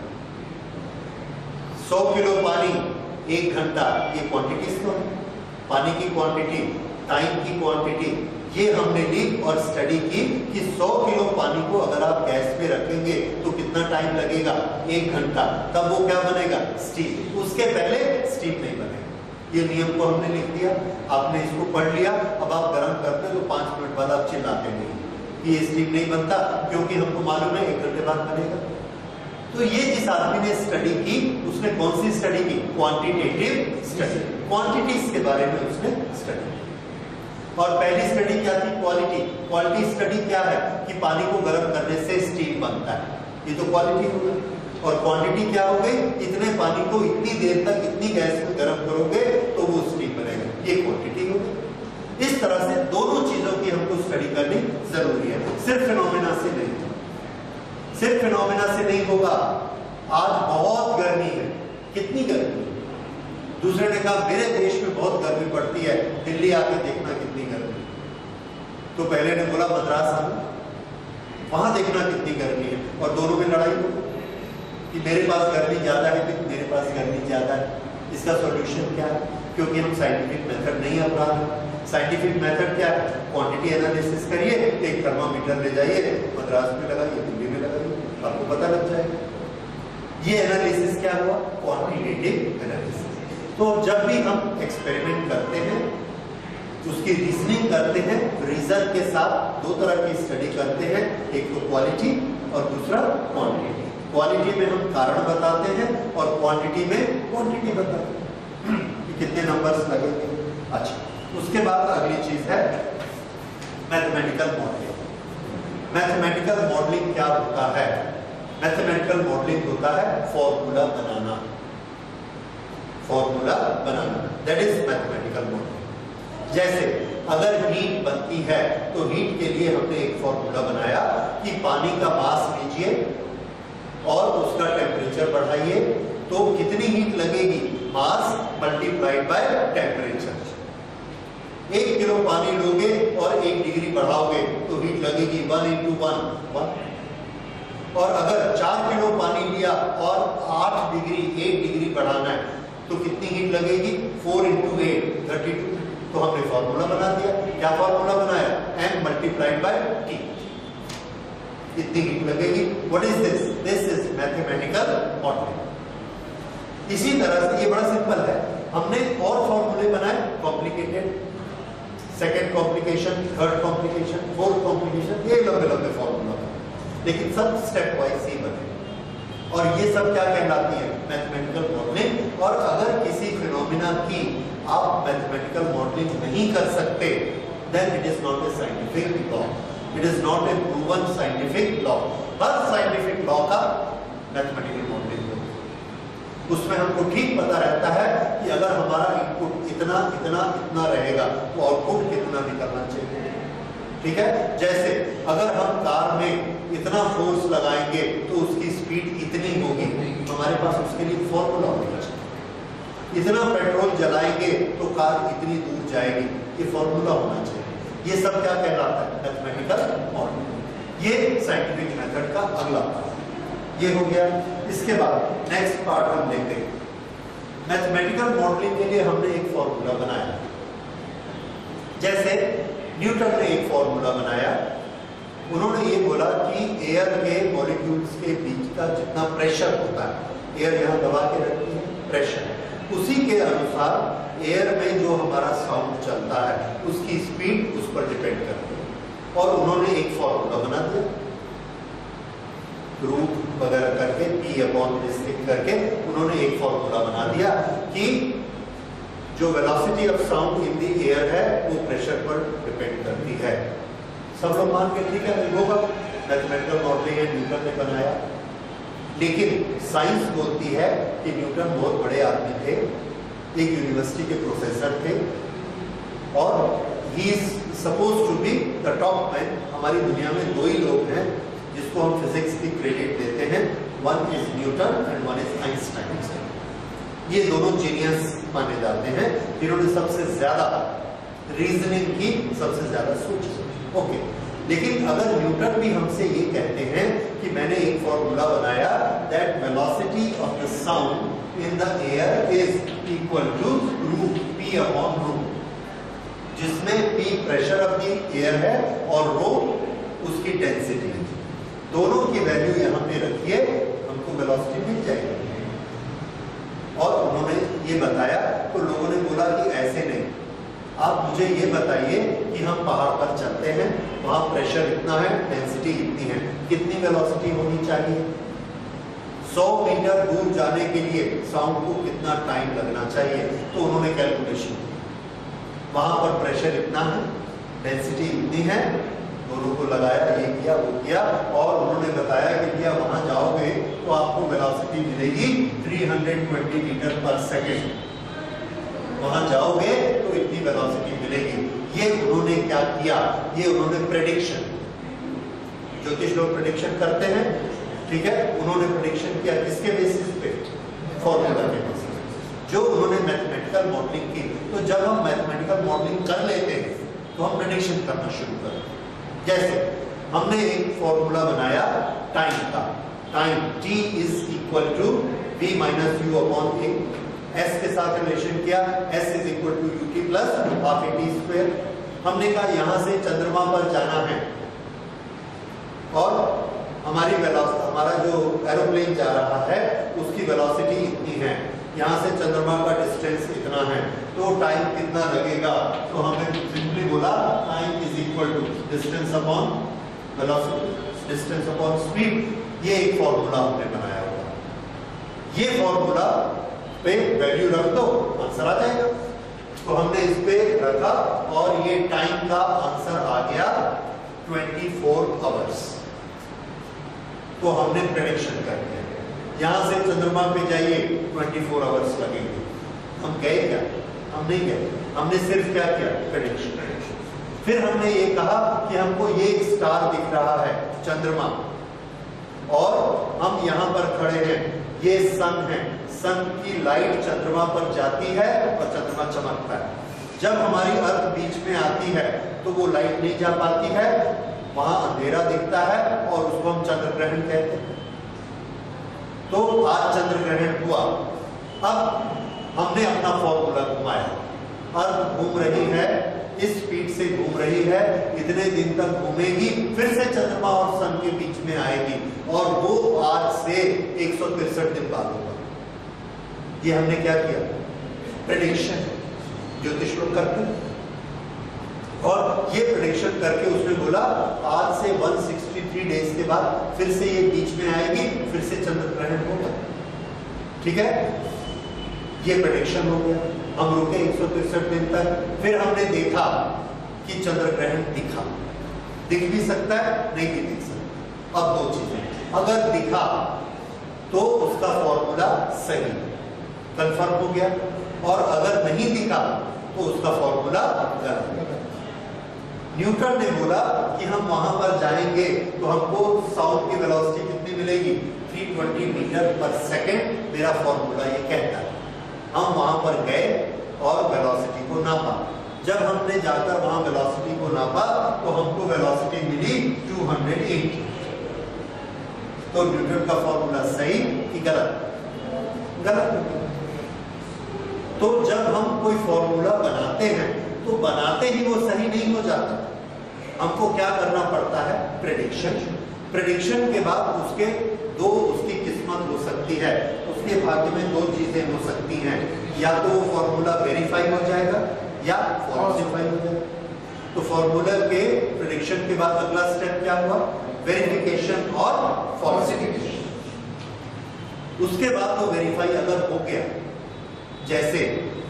100 किलो पानी 1 घंटा, ये क्वांटिटीज तो है। पानी की क्वांटिटी, टाइम की क्वांटिटी, ये हमने ली और स्टडी की कि 100 किलो पानी को अगर आप गैस पे रखेंगे तो कितना टाइम लगेगा? 1 घंटा। तब वो क्या बनेगा? स्टीम। उसके पहले स्टीम नहीं बनेगा। ये नियम को हमने लिख दिया, आपने इसको पढ़ लिया। अब आप गर्म करते तो 5 मिनट बाद आप चिल्लाते नहीं कि ये स्टीम नहीं बनता, क्योंकि हमको मालूम है 1 घंटे बाद बनेगा। तो ये जिस आदमी ने स्टडी की, उसने कौन सी स्टडी की? Quantitative study. क्वांटिटीज के बारे में उसने स्टडी की। और पहली स्टडी क्या थी? क्वालिटी। क्वालिटी स्टडी क्या है कि पानी को गर्म करने से स्टीम बनता है, ये तो क्वालिटी हो गई। और क्वांटिटी क्या हो गई? इतने पानी को इतनी देर तक इतनी गैस में गर्म करोगे तो वो स्टीम बनेगा, ये क्वांटिटी हो गई। इस तरह से दोनों चीजों की हमको स्टडी करनी जरूरी है, सिर्फ फिनोमेना से नहीं। सिर्फ फिनोमेना से नहीं होगा। आज बहुत गर्मी है, कितनी गर्मी है? दूसरे ने कहा मेरे देश में बहुत गर्मी पड़ती है, दिल्ली आके देखना कितनी गर्मी। तो पहले ने बोला मद्रास आना, वहां देखना कितनी गर्मी है, और दोनों में लड़ाई हो कि मेरे पास गर्मी ज्यादा है कि मेरे पास गर्मी ज्यादा है। इसका सॉल्यूशन क्या है? क्योंकि हम साइंटिफिक मेथड नहीं अपना रहे। साइंटिफिक मेथड क्या है? क्वांटिटी एनालिसिस करिए, एक थर्मामीटर ले जाइए, मद्रास में लगाइए, दिल्ली में लगाइए, आपको पता लग जाएगा। ये एनालिसिस क्या हुआ? Quantitative analysis. तो जब भी हम एक्सपेरिमेंट करते हैं, उसकी रीजनिंग करते हैं, रीजन के साथ दो तरह की स्टडी करते हैं, एक तो क्वालिटी और दूसरा क्वांटिटी। क्वालिटी में हम कारण बताते हैं और क्वांटिटी में क्वांटिटी बताते हैं कि कितने नंबर्स लगेंगे। अच्छा, उसके बाद अगली चीज है मैथमेटिकल मॉडलिंग। मैथमेटिकल मॉडलिंग क्या होता है? मैथमेटिकल मॉडलिंग होता है formula banana. Formula banana, that is mathematical modelling. जैसे अगर हीट बनती है तो हीट के लिए हमने एक फॉर्मूला बनाया कि पानी का मास लीजिए और उसका टेम्परेचर बढ़ाइए तो कितनी हीट लगेगी? Mass multiplied by temperature. 1 kilo पानी लोगे और 1 डिग्री बढ़ाओगे तो हीट लगेगी 1 × 1। और अगर 4 किलो पानी लिया और 8 डिग्री 1 डिग्री बढ़ाना है तो कितनी हीट लगेगी? 4 × 8 32। तो हमने फॉर्मूला बना दिया। क्या फॉर्मूला बनाया? m मल्टीप्लाइड बाय t, इतनी हीट लगेगी। What is this? This is mathematical modelling. इसी तरह से ये बड़ा सिंपल है। हमने और फॉर्मूले बनाए, complicated, second complication, third complication, fourth complication, ये लंबे लंबे फॉर्मूला बने, लेकिन सब स्टेप वाइज ही बने। और ये सब क्या कहलाती है? Mathematical modelling. और अगर किसी फिनोमिना की आप मैथमेटिकल मॉडलिंग नहीं कर सकते, then it is not a scientific law, it is not a proven scientific law. हर साइंटिफिक लॉ का मैथमेटिकल मॉडलिंग हो, उसमें हमको ठीक पता रहता है कि अगर हमारा इनपुट इतना इतना इतना रहेगा तो आउटपुट कितना निकलना चाहिए। ठीक है? जैसे अगर हम कार में इतना फोर्स लगाएंगे तो उसकी स्पीड इतनी होगी, हमारे पास उसके लिए फॉर्मूला होना चाहिए। इतना पेट्रोल जलाएंगे तो कार इतनी दूर जाएगी, ये फॉर्मूला होना चाहिए। ये सब क्या कहलाता है? Mathematical modelling. ये साइंटिफिक मेथड का अगला पार्ट ये हो गया। इसके बाद नेक्स्ट पार्ट हम देखते हैं। मैथमेटिकल मॉडलिंग के लिए हमने एक फॉर्मूला बनाया। जैसे न्यूटन ने एक फॉर्मूला बनाया। उन्होंने ये बोला कि एयर के मॉलिक्यूल्स के बीच का जितना प्रेशर होता है, एयर यहाँ दबा के रखती है, प्रेशर, उसी के अनुसार एयर में जो हमारा साउंड चलता है उसकी स्पीड उस पर डिपेंड करती है। और उन्होंने एक फॉर्मूला बना दिया, रूट वगैरह करके, P/s करके उन्होंने एक फॉर्मूला बना दिया कि जो velocity of sound in the air है वो प्रेशर पर डिपेंड करती है। सब लोग मान के ठीक है, होगा, मैथमेटिकल मॉडलिंग है, न्यूटन ने बनाया। लेकिन साइंस बोलती है कि न्यूटन बहुत बड़े आदमी थे, एक यूनिवर्सिटी के प्रोफेसर थे, और he is suppose to be the top man. हमारी दुनिया में दो ही लोग हैं जिसको हम फिजिक्स की क्रेडिट देते हैं, one is Newton and one is Einstein. ये दोनों जीनियस माने जाते हैं जिन्होंने सबसे ज्यादा रीजनिंग की, सबसे ज्यादा सोची। ओके, लेकिन अगर न्यूटन भी हमसे ये कहते हैं कि मैंने एक फॉर्मूला बनाया that velocity of the sound in the air is equal to root P/ρ, जिसमें P pressure of the air है और ρ उसकी डेंसिटी है, दोनों की वैल्यू यहाँ पे रखिए, हमको वेलोसिटी मिल जाएगी। और उन्होंने ये बताया तो लोगों ने बोला कि ऐसे नहीं, आप मुझे ये बताइए कि हम पहाड़ पर चलते हैं, वहां प्रेशर इतना है, डेंसिटी इतनी है, कितनी वेलोसिटी होनी चाहिए? 100 मीटर दूर जाने के लिए साउंड को कितना टाइम लगना चाहिए, तो उन्होंने कैलकुलेशन की। वहां पर प्रेशर इतना है, डेंसिटी इतनी है, दोनों को लगाया, ये किया वो किया, और उन्होंने बताया कि भैया वहां जाओगे तो आपको वेलोसिटी मिलेगी 320 मीटर पर सेकेंड। वहां जाओगे तो इतनी वेलोसिटी मिलेगी। ये उन्होंने क्या किया, ये उन्होंने प्रेडिक्शन, ज्योतिष लोग प्रेडिक्शन करते हैं, ठीक है, उन्होंने प्रेडिक्शन किया किसके बेसिस पे, फॉर्मूला के बेसिस पे, जो उन्होंने मैथमेटिकल मॉडलिंग की। तो जब हम मैथमेटिकल मॉडलिंग कर लेते हैं तो हम प्रेडिक्शन करना शुरू करते हैं। जैसे हमने एक फॉर्मूला बनाया टाइम का, time t is equal to v minus u upon a, s के साथ रिलेशन किया, s is equal to u t plus half a t square. हमने कहा यहां से चंद्रमा पर जाना है और हमारी वेलोसिटी, हमारा जो एरोप्लेन जा रहा है उसकी वेलोसिटी इतनी है, यहाँ से चंद्रमा का डिस्टेंस इतना है, तो टाइम कितना लगेगा, तो हमने सिंपली बोला time is equal to distance upon velocity, distance upon speed. ये एक फॉर्मूला हमने बनाया हुआ, ये फॉर्मूला पे वैल्यू रख दो, आंसर आ जाएगा। तो हमने इस पे रखा और ये टाइम का आंसर आ गया 24 आवर्स। तो हमने प्रेडिक्शन कर दिया, यहां से चंद्रमा पे जाइए 24 आवर्स लगेंगे। हम गए क्या, हम नहीं गए, हमने सिर्फ क्या किया, प्रेडिक्शन। फिर हमने ये कहा कि हमको ये स्टार दिख रहा है चंद्रमा, और हम यहां पर खड़े हैं, ये सन है, सन की लाइट चंद्रमा पर जाती है और चंद्रमा चमकता है। जब हमारी अर्थ बीच में आती है तो वो लाइट नहीं जा पाती है, वहां अंधेरा दिखता है और उसको हम चंद्र ग्रहण कहते हैं। तो आज चंद्र ग्रहण हुआ। अब हमने अपना फॉर्मूला घुमाया, अर्थ घूम रही है, इस स्पीड से घूम रही है, इतने दिन तक घूमेगी, फिर से चंद्रमा और सन के बीच में आएगी, और वो आज से 163 दिन बाद होगा। ये हमने क्या किया, प्रेडिक्शन, ज्योतिष लोग करते हैं। और ये प्रेडिक्शन करके उसने बोला आज से 163 डेज के बाद फिर से ये बीच में आएगी, फिर से चंद्र ग्रहण होगा, ठीक है। ये प्रेडिक्शन हो गया, हम रुके 163 दिन तक। फिर हमने देखा कि चंद्र ग्रहण दिखा, दिख भी सकता है, नहीं भी दिख सकता। अब दो चीजें, अगर दिखा तो उसका फॉर्मूला सही कंफर्म हो गया, और अगर नहीं दिखा तो उसका फॉर्मूला गलत। न्यूटन ने बोला कि हम वहां पर जाएंगे तो हमको साउंड की वेलोसिटी कितनी मिलेगी, 320 मीटर पर सेकेंड, मेरा फॉर्मूला ये कहता है। हम वहां पर गए और वेलोसिटी को नापा। जब हमने जाकर वहां वेलोसिटी को नापा तो हमको वेलोसिटी मिली 280। तो न्यूटन का फॉर्मूला सही कि गलत, गलत। तो जब हम कोई फॉर्मूला बनाते हैं तो बनाते ही वो सही नहीं हो जाता, हमको क्या करना पड़ता है, प्रेडिक्शन। प्रेडिक्शन के बाद उसके दो, उसकी किस्मत हो सकती है, उसके भाग्य में दो चीजें हो सकती हैं, या तो वो फॉर्मूला वेरीफाई हो जाएगा या फॉल्सिफाई हो जाएगा। तो फॉर्मूला के प्रेडिक्शन के बाद अगला स्टेप क्या हुआ, वेरिफिकेशन और फॉल्सिफिकेशन। उसके बाद तो वेरीफाई अगर हो गया, जैसे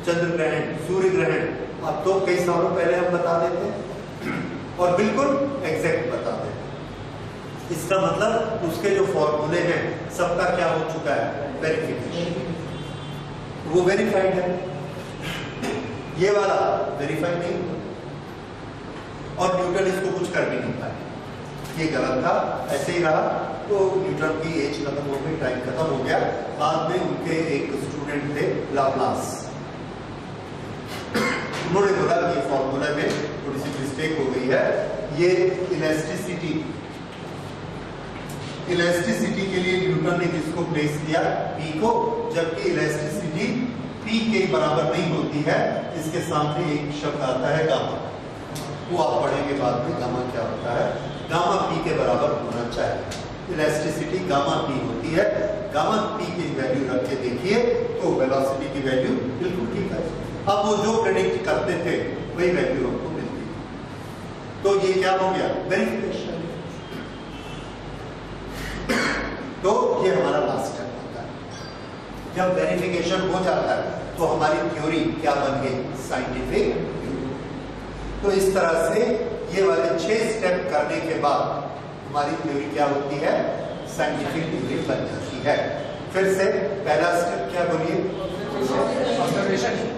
चंद्र ग्रहण, सूर्य ग्रहण, अब तो कई सालों पहले हम बता देते और बिल्कुल एग्जैक्ट बता देते। इसका मतलब उसके जो फॉर्मूले हैं सबका क्या हो चुका है, वेरिफिकेशन, वो वेरीफाइड है। ये वाला वेरीफाइड नहीं हुआ, और न्यूटन इसको कुछ कर भी नहीं पाया, ये गलत था, ऐसे ही रहा। तो न्यूटन की एज खत्म हो गई, टाइम खत्म हो गया। बाद में उनके एक स्टूडेंट थे लाप्लास, उन्होंने बोला कि ये फॉर्मूला में थोड़ी सी मिस्टेक हो गई है, ये इलास्टिसिटी, इलास्टिसिटी के लिए न्यूटन ने किसको प्लेस किया, पी को, जबकि इलास्टिसिटी पी के बराबर नहीं होती है। इसके साथ ही एक शब्द आता है गामा, वो आप पढ़ेंगे बाद में, गामा क्या होता है, गामा पी के बराबर होना चाहिए। इलास्टिसिटी गामा पी होती है, गामा पी की वैल्यू रख के देखिए तो वेलोसिटी की वैल्यू बिल्कुल ठीक है। अब वो जो प्रेडिक्ट करते थे वही वैल्यू हमको मिलती है। तो ये क्या हो गया, वेरिफिकेशन। तो ये हमारा लास्ट स्टेप जब वेरिफिकेशन हो जाता है तो हमारी थ्योरी क्या बन गई? साइंटिफिक। तो इस तरह से ये वाले 6 स्टेप करने के बाद हमारी थ्योरी क्या होती है? साइंटिफिक थ्योरी बन जाती है। फिर से पहला स्टेप क्या बोलिए?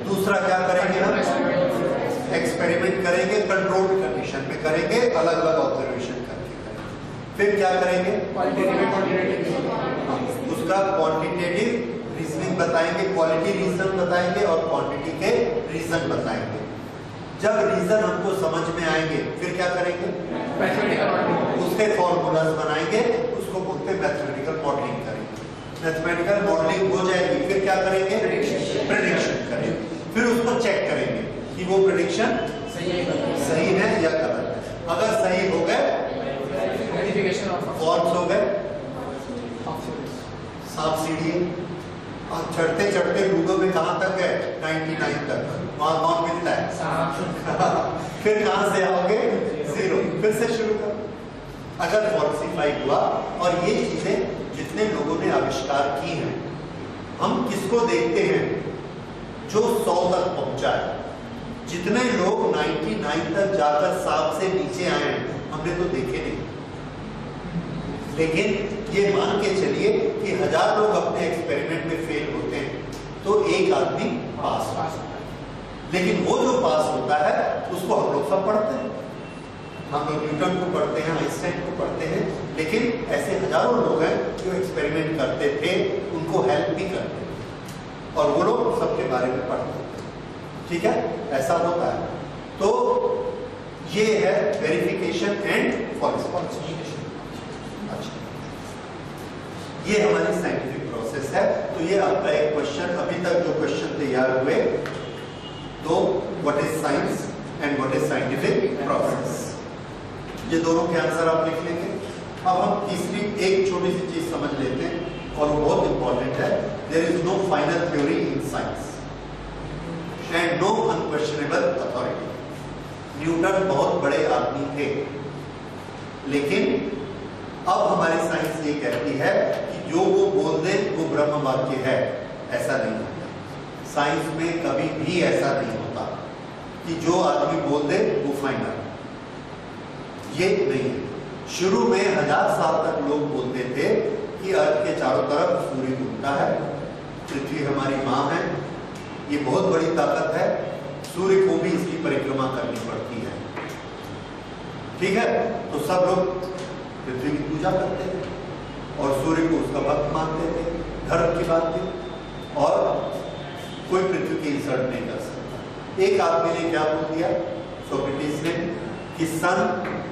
दूसरा क्या करेंगे हम? एक्सपेरिमेंट करेंगे, कंट्रोल्ड कंडीशन में करेंगे, अलग अलग ऑब्जर्वेशन करके करेंगे। फिर क्या करेंगे? उसका क्वांटिटेटिव रीजनिंग बताएंगे, क्वालिटी रीजन बताएंगे और क्वांटिटी के रीजन बताएंगे। जब रीजन हमको समझ में आएंगे फिर क्या करेंगे? उसके फॉर्मूलाज बनाएंगे, उसको बोलते मैथमेटिकल मॉडलिंग करेंगे। मैथमेटिकल मॉडलिंग हो जाएगी फिर क्या करेंगे? प्रेडिक्शन करेंगे। फिर उसको चेक करेंगे कि वो प्रेडिक्शन सही है या गलत है। अगर सही हो गए, फॉल्स हो गए, सांप सीढ़ी चढ़ते चढ़ते लूडो में कहां तक गए? 99 तक। वहां कौन मिलता है? फिर कहां से आओगे? 0। फिर से शुरू करो। अगर फॉल्सिफाई हुआ, और ये चीजें जितने लोगों ने आविष्कार की हैं, हम किसको देखते हैं? जो 100 तक पहुंचा है। जितने लोग 99 तक जाकर सांप से नीचे आए हैं हमने तो देखे नहीं। लेकिन ये मान के चलिए कि 1000 लोग अपने एक्सपेरिमेंट में फेल होते हैं तो एक आदमी पास होता है। लेकिन वो जो पास होता है उसको हम लोग सब पढ़ते हैं। हम लोग न्यूटन को पढ़ते हैं, आइंस्टाइन को पढ़ते हैं, लेकिन ऐसे हजारों लोग हैं जो एक्सपेरिमेंट करते थे, उनको हेल्प भी करते थे और वो लोग सबके बारे में पढ़ते थे। ठीक है, ऐसा होता है। तो ये है वेरिफिकेशन एंड फॉल्सिफिकेशन। ये हमारी साइंटिफिक प्रोसेस है। तो ये आपका एक क्वेश्चन, अभी तक जो क्वेश्चन तैयार हुए, तो what is science and what is scientific process, ये दोनों के आंसर आप लिख लेंगे। अब हम तीसरी एक छोटी सी चीज समझ लेते हैं और वो बहुत इंपॉर्टेंट है। There is no final theory in science and no unquestionable authority. Newton बहुत बड़े आदमी थे, लेकिन अब हमारी साइंस ये कहती है कि जो वो बोल दे वो ब्रह्म वाक्य है। ऐसा नहीं होता। साइंस में कभी भी ऐसा नहीं होता कि जो आदमी बोल दे वो फाइनल। ये नहीं है। शुरू में 1000 साल तक लोग बोलते थे कि अर्थ के चारों तरफ सूर्य घूमता है, पृथ्वी हमारी माँ है, ये बहुत बड़ी ताकत है, सूर्य को भी इसकी परिक्रमा करनी पड़ती है। ठीक है, तो सब लोग पृथ्वी की पूजा करते थे और सूर्य को उसका भक्त मानते थे, धर्म की बात थी, और कोई पृथ्वी की इंसल्ट नहीं कर सकता। एक आदमी ने क्या बोल दिया, सोक्रेटिस ने, कि सन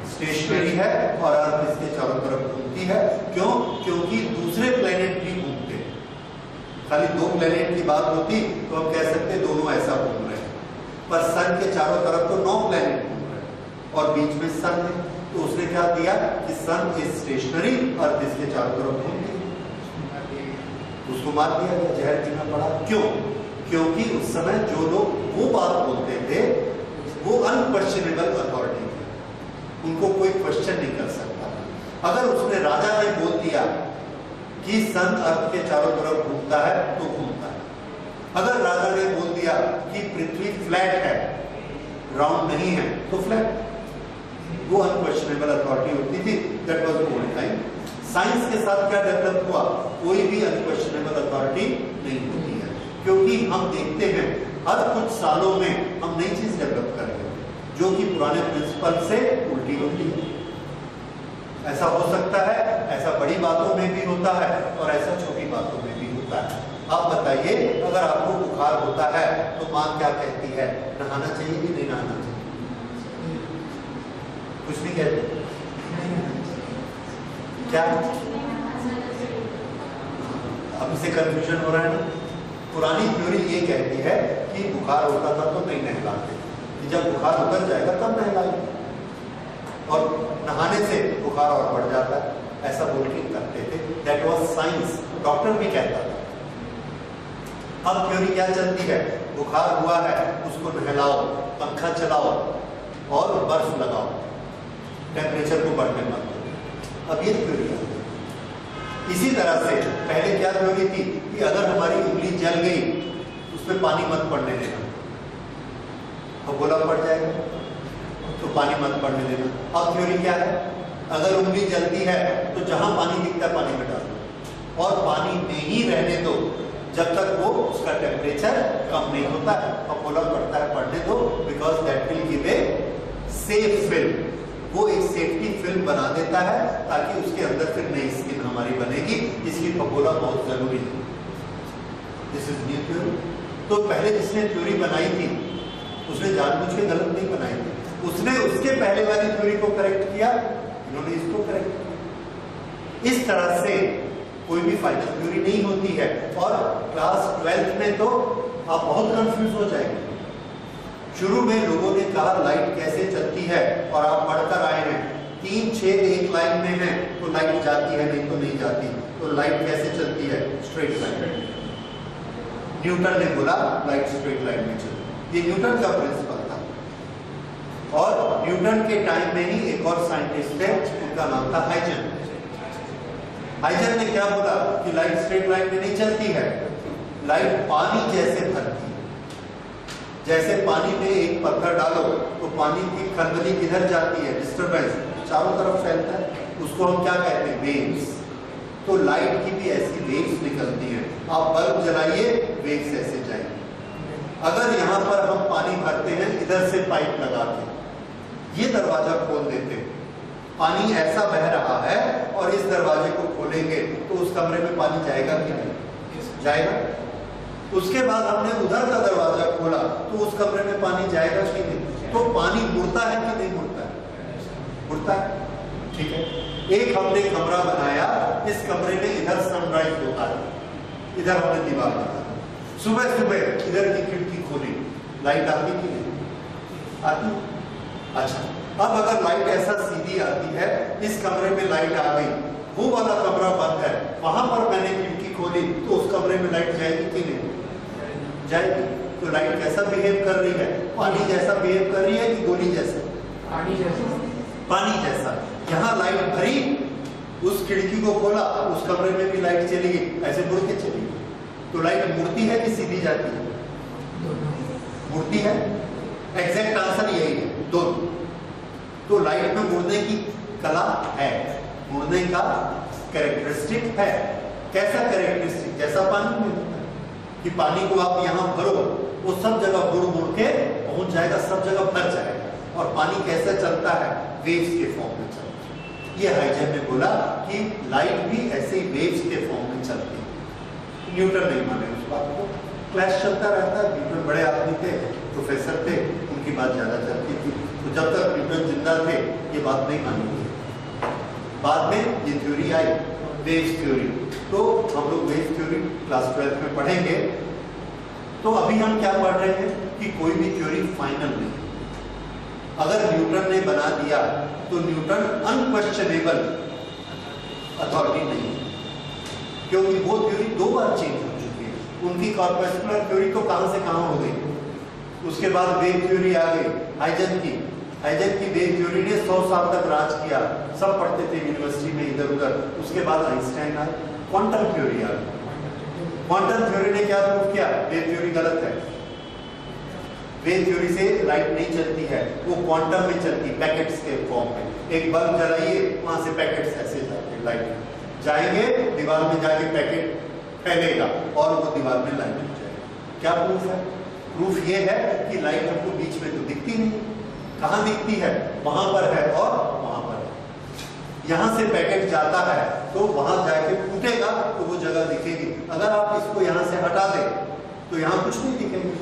स्टेशनरी है और अर्थ इसके चारों तरफ घूमती है। क्यों? क्योंकि दूसरे प्लेनेट भी घूमते हैं। खाली 2 प्लेनेट की बात होती तो हम कह सकते दोनों ऐसा घूम रहे हैं, पर सन के चारों तरफ तो 9 प्लेनेट घूम रहे हैं और बीच में सन है। तो उसने क्या दिया कि सन इज स्टेशनरी, अर्थ इसके चारों तरफ घूमती है। उसको मार दिया गया, जहर पीना पड़ा। क्यों? क्योंकि उस समय जो लोग वो बात बोलते थे वो अनक्वेश्चनेबल अथॉरिटी थे, उनको कोई क्वेश्चन नहीं कर सकता। अगर उसने, राजा ने बोल दिया कि सन अर्थ के चारों तरफ घूमता है तो घूमता है। अगर राजा ने बोल दिया कि पृथ्वी फ्लैट है, राउंड नहीं है, तो फ्लैट, वो अनक्वेश्चनेबल अथॉरिटी होती थी। That was old time. Science के साथ क्या डेवलप हुआ? कोई भी अनक्वेश्चनेबल अथॉरिटी नहीं होती है, क्योंकि हम देखते हैं हर कुछ सालों में हम नई चीज डेवलप कर रहे हैं जो कि पुराने प्रिंसिपल से उल्टी होती है। ऐसा हो सकता है, ऐसा बड़ी बातों में भी होता है और ऐसा छोटी बातों में भी होता है। आप बताइए, अगर आपको बुखार होता है तो माँ क्या कहती है, नहाना चाहिए कि नहीं नहाना चाहिए? कुछ नहीं कहते क्या? अब इसे कंफ्यूजन हो रहा है ना। पुरानी थ्योरी ये कहती है कि बुखार होता था तो नहीं नहलाते, जब बुखार उतर जाएगा तब नहलाएंगे, और नहाने से बुखार और बढ़ जाता है, ऐसा बोल के करते थे। That was science. डॉक्टर भी कहता था। अब थ्योरी क्या चलती है? बुखार हुआ है, उसको नहलाओ, पंखा चलाओ और बर्फ लगाओ, टेम्परेचर को बढ़ने मत दो। अब ये थ्योरी है। इसी तरह से पहले क्या थ्योरी थी कि अगर हमारी उंगली जल गई उसमें पानी मत पड़ने देना, अब गोला पड़ जाएगा तो पानी मत पड़ने देना। अब थ्योरी क्या है, अगर उंगली जलती है तो जहां पानी दिखता है पानी में डाल दो और पानी में ही रहने दो जब तक वो उसका टेम्परेचर कम नहीं होता है। अब गोला पड़ता है पड़ने दो, because that will give a safe film, वो एक सेफ्टी फिल्म बना देता है ताकि उसके अंदर फिर नई स्किन हमारी बनेगी, इसलिए फगोला बहुत जरूरी है। This is new theory. तो पहले जिसने थ्योरी बनाई थी उसने जानबूझ के गलत नहीं बनाई थी, उसने उसके पहले वाली थ्योरी को करेक्ट किया, इन्होंने इसको करेक्ट किया। इस तरह से कोई भी फाइनल थ्योरी नहीं होती है। और क्लास 12th में तो आप बहुत कंफ्यूज हो जाएंगे। शुरू में लोगों ने कहा लाइट कैसे चलती है और आप पढ़कर आए हैं 3 छेद एक लाइन में है तो लाइट जाती है, नहीं तो नहीं जाती। तो लाइट कैसे चलती है? Straight line. न्यूटन ने बोला लाइट स्ट्रेट लाइन में चलती, ये न्यूटन का प्रिंसिपल था। और न्यूटन के टाइम में ही एक और साइंटिस्ट थे, उनका नाम था हाइजन। हाइजन ने क्या बोला कि लाइट स्ट्रेट लाइन में नहीं चलती है, लाइट पानी जैसे भरती है। जैसे पानी में एक पत्थर डालो तो पानी की खलबली किधर जाती है, डिस्टरबेंस चारों तरफ फैलता है, उसको हम क्या कहते हैं? वेव्स। तो लाइट की भी ऐसी वेव्स निकलती हैं। आप बल्ब जलाइए, वेव्स ऐसे जाएंगे। अगर यहाँ पर हम पानी भरते हैं इधर से पाइप लगा के, ये दरवाजा खोल देते हैं, पानी ऐसा बह रहा है और इस दरवाजे को खोलेंगे तो उस कमरे में पानी जाएगा कि नहीं? जाएगा। उसके बाद हमने उधर का दरवाजा खोला तो उस कमरे में पानी जाएगा कि नहीं? तो पानी मुड़ता है कि नहीं मुड़ता है? मुड़ता है। ठीक है, एक हमने कमरा बनाया, इस कमरे में इधर सनराइज होता है, इधर हमने दीवार बनाया, सुबह सुबह इधर की खिड़की खोली, लाइट आती कि नहीं आती? अच्छा, अब अगर लाइट ऐसा सीधी आती है, इस कमरे में लाइट आ गई, वो वाला कमरा बंद है, वहां पर मैंने खिड़की खोली तो उस कमरे में लाइट जाएगी कि नहीं? जाएगी। तो लाइट कैसा बिहेव कर रही है? पानी जैसा बिहेव कर रही है कि गोली जैसा? पानी जैसा। पानी जैसा। यहाँ लाइट भरी, उस खिड़की को खोला, उस कमरे में भी लाइट चली गई, ऐसे मुड़ के चली गई। तो लाइट मुड़ती है कि सीधी जाती है? मुड़ती है। एग्जैक्ट आंसर यही है, दोनों। तो लाइट में मुड़ने की कला है, मुड़ने का कैरेक्टरिस्टिक है। कैसा कैरेक्टरिस्टिक? जैसा पानी में होता है कि पानी को आप यहाँ भरो, वो सब जगह मुड़ मुड़ के पहुंच जाएगा, सब जगह भर जाएगा। और पानी कैसा चलता है? वेव्स के फॉर्म में चलता है। ये हाइजन ने बोला कि लाइट भी ऐसे ही वेव्स के फॉर्म में चलती है। न्यूटन नहीं माने उस बात को, क्लैश चलता रहता है। न्यूटन बड़े आदमी थे, प्रोफेसर थे, उनकी बात ज्यादा चलती थी। तो जब तक न्यूटन जिंदा थे ये बात नहीं मानी गई। बाद में ये थ्योरी आई, वेव्स थ्योरी। तो हम लोग वेव्स थ्योरी क्लास 12 में पढ़ेंगे। तो अभी हम क्या पढ़ रहे हैं कि कोई भी थ्योरी फाइनल नहीं। अगर न्यूटन ने बना दिया तो न्यूटन अनक्वेश्चनेबल अथॉरिटी नहीं है, क्योंकि वो थ्योरी 2 बार चेंज हो चुकी है। उनकी कॉर्पस्कुलर थ्योरी तो कहां से कहां हो गई, उसके बाद वेव थ्योरी आ गई हाइजन की। हाइजन की वेव थ्योरी ने 100 साल तक राज किया, सब पढ़ते थे यूनिवर्सिटी में इधर उधर। उसके बाद आइंस्टाइन आए, क्वांटम थ्योरी आ गई। क्वांटम थ्योरी ने क्या प्रूव किया? वेव थ्योरी गलत है। वेव थ्योरी से लाइट नहीं चलती है, वो क्वांटम में चलती, पैकेट्स के फॉर्म में। एक बल्ब जलाइए, वहां से पैकेट्स ऐसे जाते, लाइट जाएंगे, दीवार में जाके पैकेट फैलेगा और वो दीवार में लाइट हो जाएगी। क्या प्रूफ है? प्रूफ ये है कि लाइट हमको बीच में तो दिखती नहीं। कहाँ दिखती है? वहां पर है और वहां पर है। यहां से पैकेट जाता है तो वहां जाके फूटेगा तो वो जगह दिखेगी। अगर आप इसको यहां से हटा दें तो यहां कुछ नहीं दिखेगी।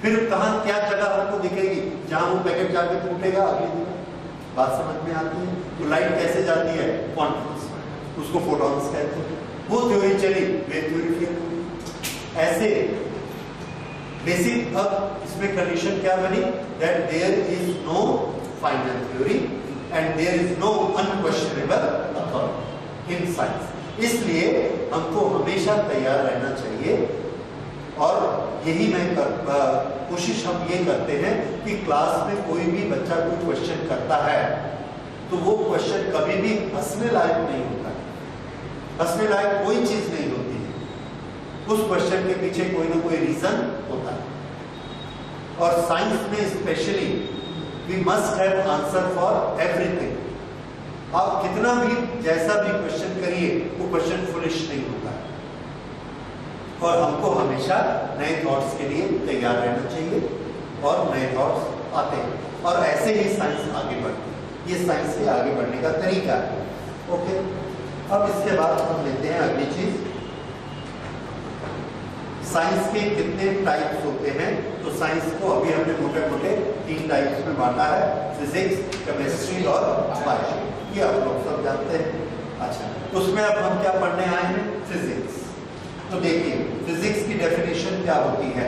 फिर कहाँ क्या जगह हमको दिखेगी? जहां वो पैकेट जाके फूटेगा अगली जगह। बात समझ में आती है? तो लाइट कैसे जाती है? क्वांटम्स, उसको फोटॉन्स कहते हैं। वो थ्योरी चली, वेव थ्योरी फिर ऐसे बेसिक। अब इसमें कंडीशन क्या बनी? That there is no final theory and there is no unquestionable authority in science. इसलिए हमको हमेशा तैयार रहना चाहिए। और यही मैं कोशिश हम ये करते हैं कि क्लास में कोई भी बच्चा कोई क्वेश्चन करता है तो वो क्वेश्चन कभी भी हंसने लायक नहीं होता। हंसने लायक कोई चीज नहीं होती है, उस क्वेश्चन के पीछे कोई ना कोई रीजन होता है। और साइंस में specially we must have answer for everything. आप कितना भी जैसा भी क्वेश्चन करिए वो क्वेश्चन फुलिश नहीं होता है। और हमको हमेशा नए थॉट्स के लिए तैयार रहना चाहिए और नए थॉट्स आते हैं, और ऐसे ही साइंस आगे बढ़ती है। ये साइंस के आगे बढ़ने का तरीका है। ओके, अब इसके बाद हम लेते हैं अगली चीज, साइंस के कितने टाइप्स होते हैं। तो साइंस को अभी हमने मोटे मोटे 3 टाइप्स में बांटा है, फिजिक्स, केमिस्ट्री और बायोलॉजी। ये आप लोग सब जानते हैं। अच्छा, उसमें अब हम क्या पढ़ने आए हैं? फिजिक्स। तो देखिए फिजिक्स की डेफिनेशन क्या होती है।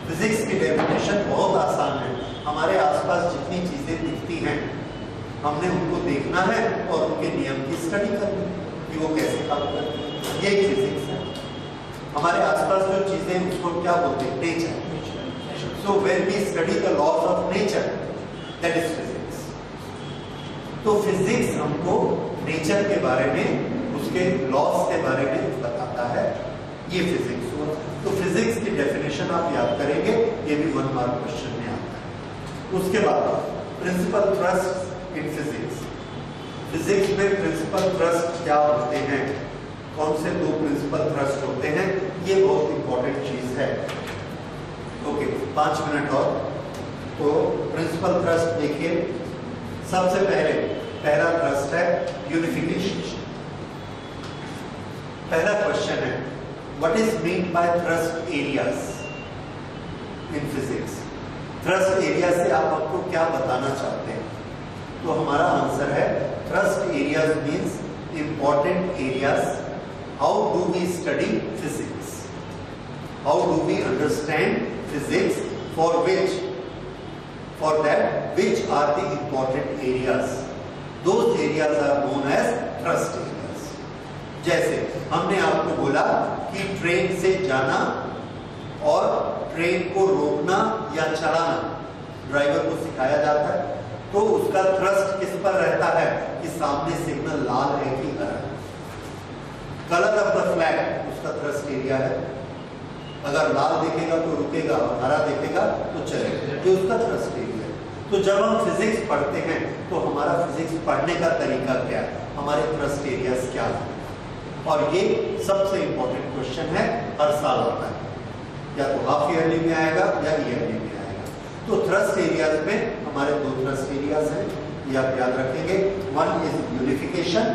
फिजिक्स की डेफिनेशन बहुत आसान है। हमारे आसपास जितनी चीजें दिखती हैं हमने उनको देखना है और उनके नियम की स्टडी करनी है कि वो कैसे काम करते हैं। ये फिजिक्स है। हमारे आसपास जो चीजें उसको क्या बोलते हैं? Nature. So when we study the laws of nature, that is physics. तो फिजिक्स हमको नेचर के बारे में, उसके लॉज के बारे में बताता है। ये फिजिक्स हुआ। तो फिजिक्स की डेफिनेशन आप याद करेंगे, ये भी 1 मार्क क्वेश्चन में आता है। उसके बाद principal thrust in physics. Physics में प्रिंसिपल थ्रस्ट क्या होते हैं, कौन से 2 प्रिंसिपल थ्रस्ट होते हैं, ये बहुत इंपॉर्टेंट चीज है। ओके, 5 मिनट और। तो प्रिंसिपल थ्रस्ट देखिए, सबसे पहला थ्रस्ट है यूनिफिकेशन। पहला क्वेश्चन है, what is mean by thrust areas in physics. Thrust area से आप आपको क्या बताना चाहते हैं? तो हमारा आंसर है thrust areas means important areas. How do we study physics, how do we understand physics, for that which are the important areas, those areas are known as thrust areas. जैसे हमने आपको बोला कि ट्रेन से जाना और train को रोकना या चलाना ड्राइवर को सिखाया जाता है, तो उसका थ्रस्ट किस पर रहता है कि सामने सिग्नल लाल है कि हरा। कलर ऑफ द फ्लैग उसका थ्रस्ट एरिया है। अगर लाल देखेगा तो रुकेगा और हरा देखेगा तो चलेगा, ये उसका थ्रस्ट एरिया है। तो जब हम फिजिक्स पढ़ते हैं तो हमारा फिजिक्स पढ़ने का तरीका क्या है, हमारे थ्रस्ट एरियाज क्या है। और ये सबसे इंपॉर्टेंट क्वेश्चन है, हर साल आता है, या तो हाफ ईयरली में आएगा या ईयरली में आएगा। तो थ्रस्ट एरियाज में हमारे 2 थ्रस्ट एरियाज हैं, ये आप याद रखेंगे। 1 इज यूनिफिकेशन,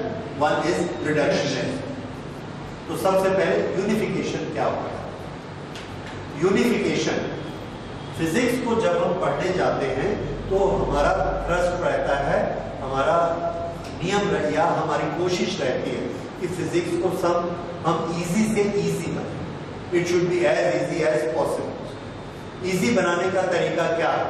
1 इज रिडक्शन। तो सबसे पहले यूनिफिकेशन क्या होता है? यूनिफिकेशन, फिजिक्स को जब हम पढ़ने जाते हैं तो हमारा थ्रस्ट रहता है, हमारा नियम या हमारी कोशिश रहती है कि फिजिक्स को हम इजी से इजी बनाएं। It should be as easy as possible. Easy बनाने का तरीका क्या है?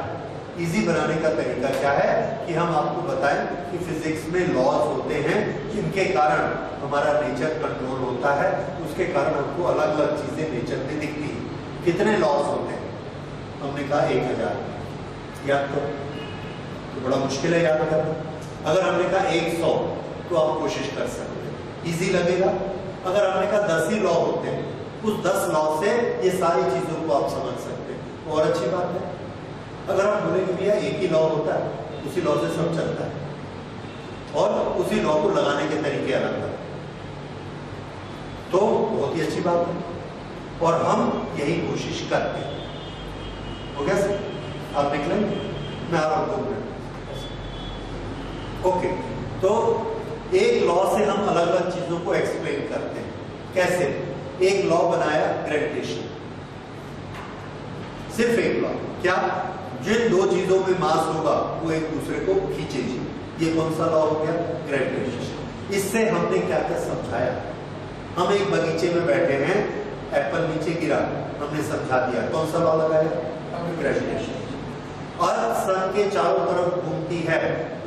इजी बनाने का तरीका क्या है कि हम आपको बताएं कि फिजिक्स में लॉज होते हैं जिनके कारण हमारा नेचर कंट्रोल होता है, उसके कारण हमको अलग अलग चीजें नेचर में दिखती हैं। कितने लॉज होते हैं? हमने कहा 1000 याद करो, तो बड़ा मुश्किल है याद करना। अगर हमने कहा 100 तो आप कोशिश कर सकते हैं, इजी लगेगा। अगर हमने कहा 10 ही लॉ होते हैं, उस 10 लॉ से ये सारी चीजों को आप समझ सकते हैं, और अच्छी बात है। अगर आप बोलेंगे भैया 1 ही लॉ होता है, उसी लॉ से सब चलता है और उसी लॉ को लगाने के तरीके अलग अलग, तो बहुत ही अच्छी बात है और हम यही कोशिश करते हैं। हो गया सर? आप निकलेंगे, मैं आ रहा हूं 2 मिनट। ओके, तो एक लॉ से हम अलग अलग चीजों को एक्सप्लेन करते हैं। कैसे? एक लॉ बनाया ग्रेविटेशन, सिर्फ एक लॉ, क्या? जिन 2 चीजों में मास होगा वो एक दूसरे को खींचेगी। ये कौन सा लॉ हो गया? ग्रेविटेशन। इससे हमने क्या क्या समझाया? हम एक बगीचे में बैठे हैं, एप्पल नीचे गिरा, हमने समझा दिया, कौन सा लॉ लगाया? ग्रेविटेशन। और सन के चारों तरफ घूमती है,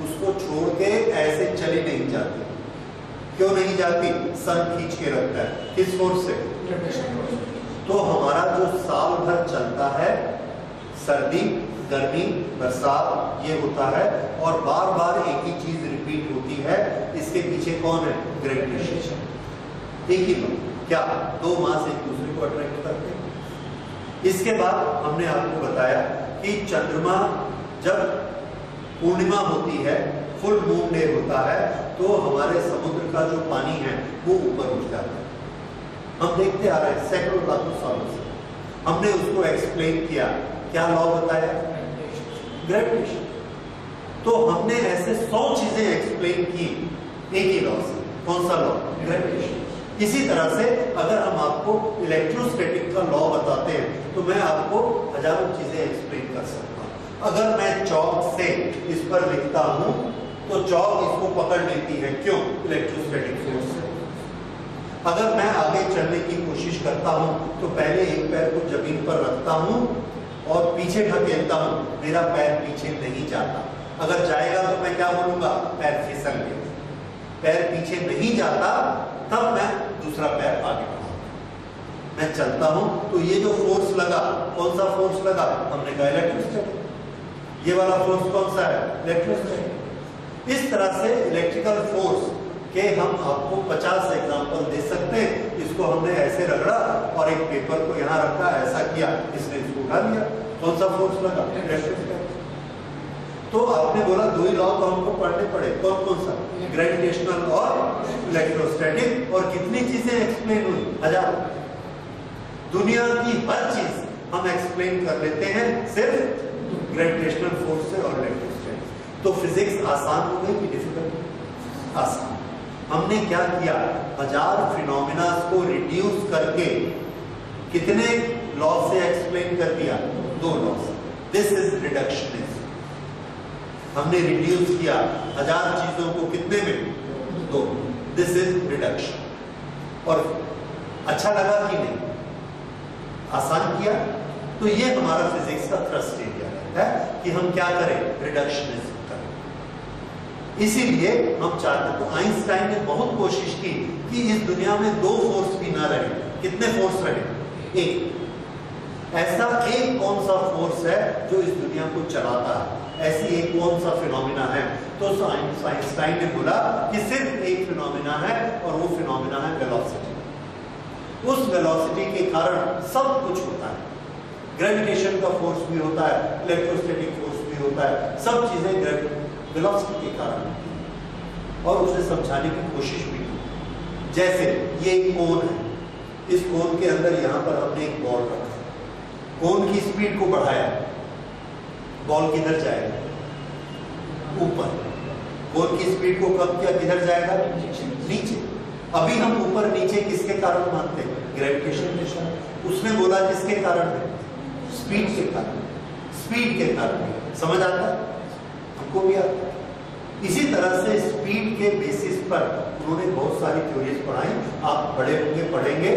उसको छोड़ के ऐसे चली नहीं जाती। क्यों नहीं जाती? सन खींच के रखता है। किस फोर्स से? तो हमारा जो साल भर चलता है, सर्दी, गर्मी, बरसात, ये होता है और बार बार एक ही चीज रिपीट होती है, इसके पीछे कौन है? ग्रेविटेशन। एक ही लॉ, क्या दो मास एक दूसरे को अट्रैक्ट करते हैं। इसके बाद हमने आपको बताया कि चंद्रमा जब पूर्णिमा होती है, फुल मून डे होता है, तो हमारे समुद्र का जो पानी है वो ऊपर उठ जाता है। हम देखते आ रहे हैं सैकड़ों लाखों सालों से। हमने उसको एक्सप्लेन किया, क्या लॉ बताया? ग्रेविटेशन। तो हमने ऐसे 100 चीजें एक्सप्लेन की एक ही लॉ से। कौन सा लॉ? ग्रेविटेशन। इसी तरह से अगर हम आपको इलेक्ट्रोस्टैटिक का लॉ बताते हैं तो मैं आपको हजारों चीजें एक्सप्लेन कर सकता हूं। अगर मैं चौक से इस पर लिखता हूं तो चौक इसको पकड़ लेती है, क्यों? इलेक्ट्रोस्टैटिक फोर्स से। अगर मैं आगे चलने की कोशिश करता हूं तो पहले एक पैर को जमीन पर रखता हूं और पीछे ढकेलता हूं, मेरा पैर पीछे नहीं जाता। अगर जाएगा तो मैं क्या बोलूंगा? पैर फिसल गया। पैर पीछे नहीं जाता तब मैं दूसरा पैर आगे बढ़ाऊंगा। मैं चलता हूं तो ये जो फोर्स लगा, कौन सा फोर्स लगा? हमने कहा इलेक्ट्रोस्टैटिक। ये वाला फोर्स कौन सा है? इलेक्ट्रोस्टैटिक। इस तरह से इलेक्ट्रिकल फोर्स के हम आपको 50 एग्जांपल दे सकते हैं। इसको हमने ऐसे रगड़ा और एक पेपर को यहाँ रखा, ऐसा किया, इसने इसको उठा लिया। कौन सा फोर्स लगा? इलेक्ट्रोस्टैटिक। तो आपने बोला दो ही लॉ तो हमको पढ़ने पड़े, कौन कौन सा? ग्रेविटेशनल और इलेक्ट्रोस्टैटिक। और कितनी चीजें एक्सप्लेन हुई? 1000। दुनिया की हर चीज हम एक्सप्लेन कर लेते हैं सिर्फ ग्रेविटेशनल फोर्स से और इलेक्ट्रोस्टैटिक। तो फिजिक्स आसान हो गई कि डिफिकल्ट? आसान। हमने क्या किया? 1000 फिनोमिना को रिड्यूस करके कितने लॉ से एक्सप्लेन कर दिया? 2 लॉ से। This is reductionism. हमने रिड्यूस किया 1000 चीजों को कितने में? 2। This is reduction. और अच्छा लगा कि नहीं? आसान किया। तो ये हमारा फिजिक्स का थ्रस्ट एरिया रहता है कि हम क्या करें? रिडक्शनिज्म करें। इसीलिए हम चाहते, तो आइंस्टाइन ने बहुत कोशिश की कि इस दुनिया में 2 फोर्स भी ना रहे। कितने फोर्स रहे? एक। ऐसा एक कौन सा फोर्स है जो इस दुनिया को चलाता है? ऐसी एक कौन सा फिनोमिना है? तो आइंस्टाइन ने बोला कि सिर्फ एक फिनोमिना है और वो फिनोमिना है वेलोसिटी। उस वेलोसिटी के कारण सब कुछ होता है। ग्रेविटेशन का फोर्स भी होता है, इलेक्ट्रोस्टैटिक फोर्स भी होता है, सब चीजें वेलोसिटी के कारण होती है। और उसे समझाने की कोशिश भी की। जैसे ये एक कोन है, इस कोन के अंदर यहाँ पर हमने एक बॉल रखा, कोन की स्पीड को बढ़ाया, बॉल किधर जाएगा? ऊपर। कोन की स्पीड को कम किया, किधर जाएगा? नीचे। अभी हम ऊपर नीचे किसके कारण मानते हैं? ग्रेविटेशन के कारण। उसने बोला किसके कारण है? स्पीड के कारण। स्पीड के कारण। समझ आता है? हमको भी आता है। इसी तरह से स्पीड के बेसिस पर उन्होंने बहुत सारी थ्योरीज पढ़ाई। आप बड़े होंगे, पढ़ेंगे,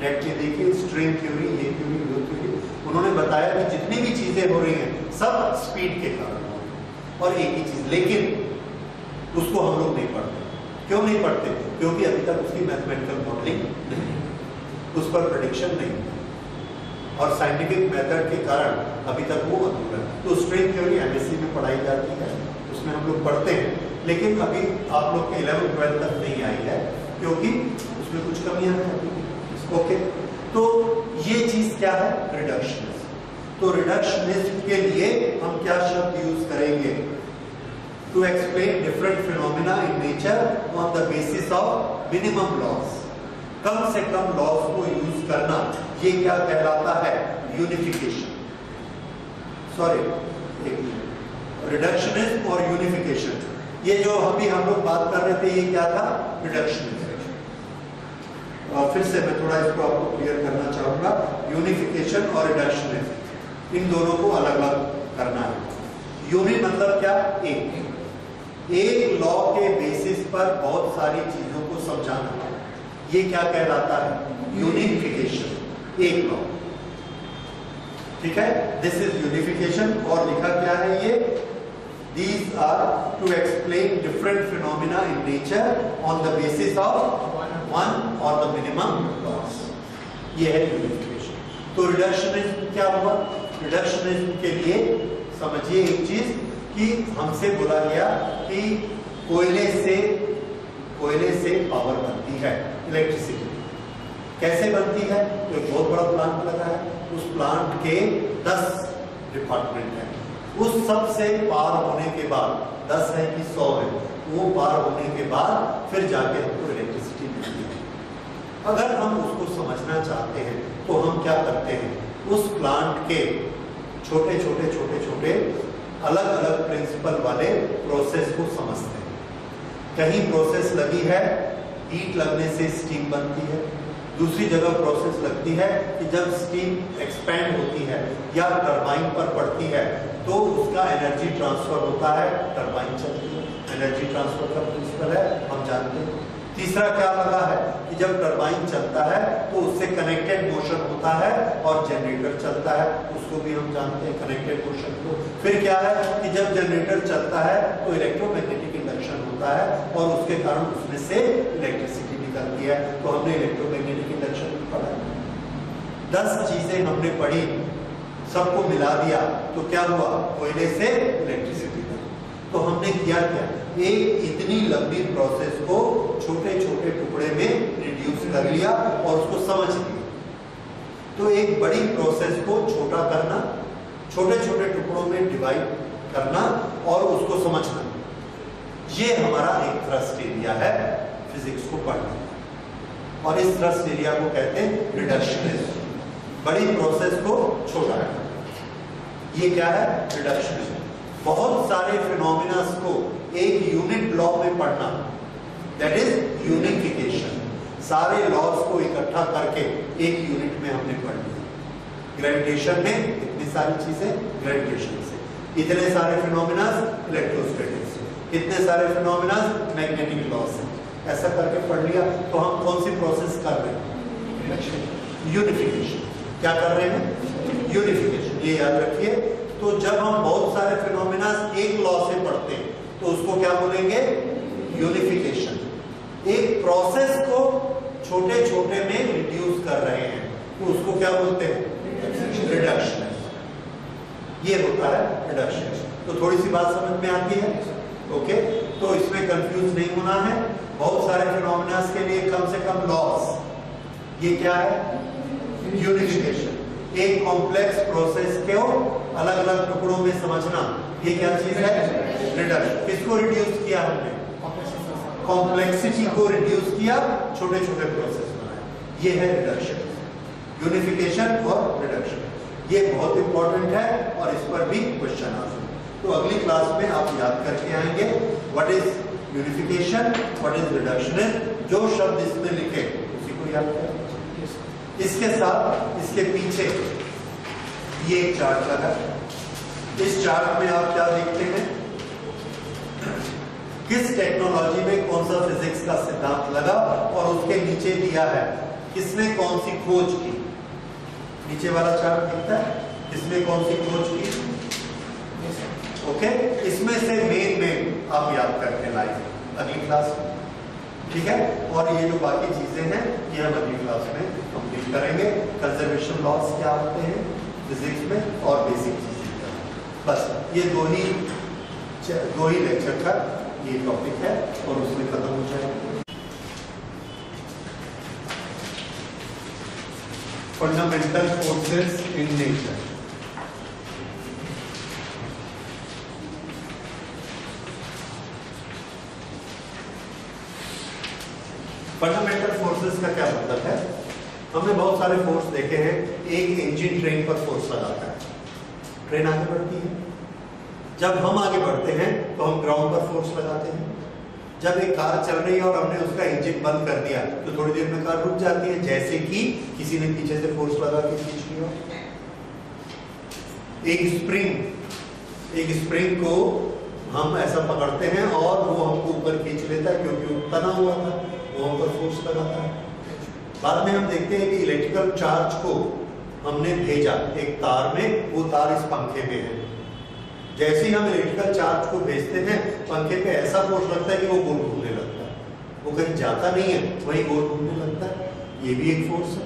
नेट पे देखिए, स्ट्रिंग थ्योरी, ये थ्योरी, वो थ्योरी। उन्होंने बताया कि जितनी भी चीजें हो रही हैं सब स्पीड के कारण हो रही हैं। और एक ही चीज, लेकिन उसको हम लोग नहीं पढ़ते। क्यों नहीं पढ़ते? क्योंकि अभी तक उसकी मैथमेटिकल मॉडलिंग नहीं, उस पर प्रेडिक्शन नहीं, और साइंटिफिक मेथड के कारण अभी तक वो अधूरा है। तो स्ट्रिंग थ्योरी एमएससी में पढ़ाई जाती है, उसमें हम लोग पढ़ते हैं, लेकिन अभी आप लोग के 11-12 तक नहीं आई है क्योंकि उसमें कुछ कमियां हैं अभी। ओके, तो ये चीज क्या है? रिडक्शनिज्म। तो रिडक्शनिज्म के लिए हम क्या शब्द यूज करेंगे? To explain different phenomena in nature on the basis of minimum laws. कम से कम लॉज को यूज करना, ये क्या कहलाता है? यूनिफिकेशन। सॉरी, रिडक्शनिज्म और यूनिफिकेशन, ये जो अभी हम लोग बात कर रहे थे, ये क्या था? रिडक्शनिज्म। फिर से मैं थोड़ा इसको आपको क्लियर करना चाहूंगा। यूनिफिकेशन और रिडक्शनिज्म, इन दोनों को अलग अलग करना है। यूनि मतलब क्या? एक लॉ के बेसिस पर बहुत सारी चीजों को समझाना, ये क्या कहलाता है? यूनिफिकेशन। एक लॉ, ठीक है, दिस इज यूनिफिकेशन। और लिखा क्या है ये? These are to explain different phenomena in nature on the basis of one or the minimum laws. ये है यूनिफिकेशन। तो रिडक्शनिज्म क्या हुआ? रिडक्शनिज्म के लिए समझिए एक चीज कि हमसे बोला गया कि कोयले से पावर बनती है, इलेक्ट्रिसिटी। कैसे बनती है? तो एक बहुत बड़ा प्लांट लगा है, उस प्लांट के 10 डिपार्टमेंट हैं। उस सब से पार होने के बाद 10 है कि 100 है, वो पार होने के बाद फिर जाके हमको इलेक्ट्रिसिटी मिलती है। अगर हम उसको समझना चाहते हैं तो हम क्या करते हैं, उस प्लांट के छोटे छोटे अलग अलग प्रिंसिपल वाले प्रोसेस को समझते हैं। कहीं प्रोसेस लगी है, हीट लगने से स्टीम बनती है। दूसरी जगह प्रोसेस लगती है कि जब स्टीम एक्सपैंड होती है या टरबाइन पर पड़ती है तो उसका एनर्जी ट्रांसफर होता है, टरबाइन चलती है। एनर्जी ट्रांसफर का प्रिंसिपल है, हम जानते हैं। तीसरा क्या लगा है कि जब टरबाइन चलता है तो उससे कनेक्टेड मोशन होता है और जनरेटर चलता है, उसको भी हम जानते हैं कनेक्टेड मोशन को। फिर क्या है कि जब जनरेटर चलता है तो इलेक्ट्रोमैग्नेटिक इंडक्शन होता है और उसके कारण उसमें से इलेक्ट्रिसिटी निकलती है। तो हमने इलेक्ट्रोमैग्नेटिक इंडक्शन पढ़ा, 10 चीजें हमने पढ़ी, सबको मिला दिया तो क्या हुआ, कोयले से इलेक्ट्रिसिटी। तो हमने किया क्या, एक इतनी लंबी प्रोसेस को छोटे छोटे टुकड़े में रिड्यूस कर लिया और उसको समझ लिया। तो एक बड़ी प्रोसेस को छोटा करना, छोटे छोटे टुकड़ों में डिवाइड करना और उसको समझना, ये हमारा एक थ्रस्ट एरिया है फिजिक्स को पढ़ने का। और इस थ्रस्ट एरिया को कहते हैं रिडक्शनिज्म। बड़ी प्रोसेस को छोटा करना, ये क्या है, रिडक्शनिज्म। बहुत सारे फिनोमिना को एक यूनिट लॉ में पढ़ना, दैट इज यूनिफिकेशन। सारे लॉज को इकट्ठा करके एक यूनिट में हमने पढ़ लिया। ग्रेविटेशन में इतनी सारी चीजें, ग्रेविटेशन से इतने सारे फिनोमिना, इलेक्ट्रोस्टैटिक से इतने सारे फिनोमिना, मैग्नेटिक लॉ से, ऐसा करके पढ़ लिया। तो हम कौन सी प्रोसेस कर रहे हैं, यूनिफिकेशन। क्या कर रहे हैं, यूनिफिकेशन, ये याद रखिए। तो जब हम बहुत सारे फिनोमिना एक लॉ से पढ़ते हैं तो उसको क्या बोलेंगे, यूनिफिकेशन। एक प्रोसेस को छोटे छोटे में रिड्यूस कर रहे हैं तो उसको क्या बोलते हैं, रिडक्शन। ये होता है रिडक्शन। तो थोड़ी सी बात समझ में आती है, ओके। तो इसमें कंफ्यूज नहीं होना है। बहुत सारे फिनोमिना के लिए कम से कम लॉस, ये क्या है, यूनिफिकेशन। एक कॉम्प्लेक्स प्रोसेस को अलग अलग टुकड़ों में समझना, ये क्या चीज है, रिडक्शन। किसको रिड्यूस किया हमने, कॉम्प्लेक्सिटी को रिड्यूस किया, छोटे छोटे प्रोसेस बनाए, ये है रिडक्शन। यूनिफिकेशन और रिडक्शन, ये बहुत इंपॉर्टेंट है और इस पर भी क्वेश्चन आ सकते हैं। तो अगली क्लास में आप याद करके आएंगे what is unification, what is reductionism. जो शब्द इसमें लिखे उसी को याद करें। इसके साथ इसके पीछे ये एक चार्ट लगा, इस चार्ट में आप क्या देखते हैं, किस टेक्नोलॉजी में कौन सा फिजिक्स का सिद्धांत लगा और उसके नीचे दिया है किसने कौन सी खोज की। नीचे वाला चार्ट दिखता है, किसने कौन सी खोज की, ओके। इसमें से मेन आप याद करके लाइए अगली क्लास में, ठीक है। और ये जो बाकी चीजें हैं ये हम अगली क्लास में कंप्लीट करेंगे। कंजर्वेशन लॉस क्या होते हैं फिजिक्स में और बेसिक चीजें क्या, बस ये दो ही लेक्चर का ये टॉपिक है और उसमें खत्म हो जाएगा। Fundamental forces in nature. Fundamental forces का क्या मतलब है, हमने बहुत सारे फोर्स देखे हैं। एक इंजन ट्रेन पर फोर्स लगाता है, ट्रेन आगे बढ़ती है। जब हम आगे बढ़ते हैं तो हम ग्राउंड पर फोर्स लगाते हैं। जब एक कार चल रही है और हमने उसका इंजन बंद कर दिया तो थोड़ी देर में कार रुक जाती है, जैसे कि किसी ने पीछे से फोर्स लगा के खींच लिया। एक स्प्रिंग को हम ऐसा पकड़ते हैं और वो हमको ऊपर खींच लेता है क्योंकि वो तना हुआ था, वो हम पर फोर्स लगाता है। बाद में हम देखते हैं कि इलेक्ट्रिकल चार्ज को हमने भेजा एक तार में, वो तार इस पंखे में है। जैसे ही हम इलेक्ट्रिकल चार्ज को भेजते हैं पंखे पे ऐसा फोर्स लगता है कि वो गोल घूमने लगता है, वो कहीं जाता नहीं है, वही गोल घूमने लगता है। ये भी एक फोर्स है।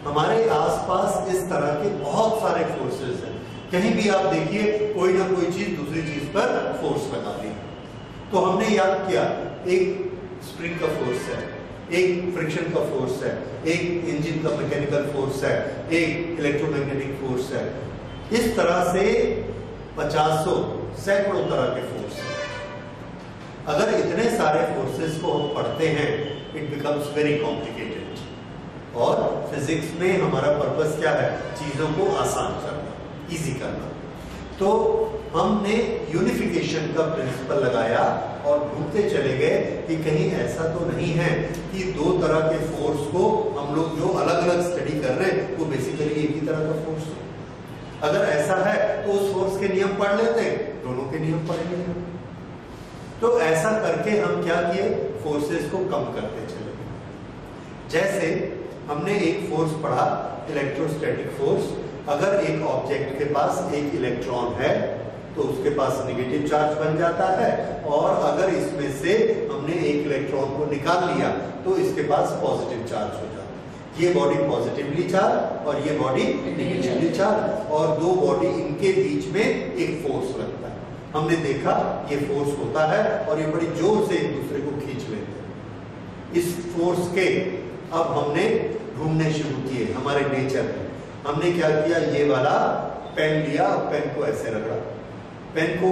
हमारे आसपास इस तरह के बहुत सारे फोर्सेस हैं। कहीं भी आप देखिए कोई ना कोई चीज दूसरी चीज पर फोर्स लगा रही है। तो हमने याद किया एक स्प्रिंग का फोर्स है, एक फ्रिक्शन का फोर्स है, एक इंजन का मैकेनिकल फोर्स है, एक इलेक्ट्रोमैग्नेटिक फोर्स है। इस तरह से 50 सैकड़ों तरह के फोर्स हैं। अगर इतने सारे फोर्सेस को हम पढ़ते हैं, इट बिकम्स वेरी कॉम्प्लिकेटेड। और फिजिक्स में हमारा पर्पस क्या है? चीजों को आसान करना, इजी करना। तो हमने यूनिफिकेशन का प्रिंसिपल लगाया और ढूंढते चले गए कि कहीं ऐसा तो नहीं है कि दो तरह के फोर्स को हम लोग जो अलग अलग स्टडी कर रहे हैं वो बेसिकली एक ही तरह का फोर्स हो। अगर ऐसा है तो उस फोर्स के नियम पढ़ लेते हैं, दोनों के नियम पढ़ेंगे। तो ऐसा करके हम क्या किए? फोर्सेस को कम करते चले गए। जैसे हमने एक फोर्स पढ़ा, इलेक्ट्रोस्टैटिक फोर्स। अगर एक ऑब्जेक्ट के पास एक इलेक्ट्रॉन है तो उसके पास नेगेटिव चार्ज बन जाता है, और अगर इसमें से हमने एक इलेक्ट्रॉन को निकाल लिया तो इसके पास पॉजिटिव चार्ज हो जाता है। ये बॉडी पॉजिटिवली चार्ज और ये बॉडी नेगेटिवली चार्ज, और दो बॉडी इनके बीच में एक फोर्स लगता है। हमने देखा ये फोर्स होता है और ये बड़ी जोर से एक दूसरे को खींच लेते हैं। इस फोर्स के अब हमने ढूंढने शुरू किए हमारे नेचर में। हमने क्या किया? ये वाला पेन लिया, पेन को ऐसे रगड़ा, पेन को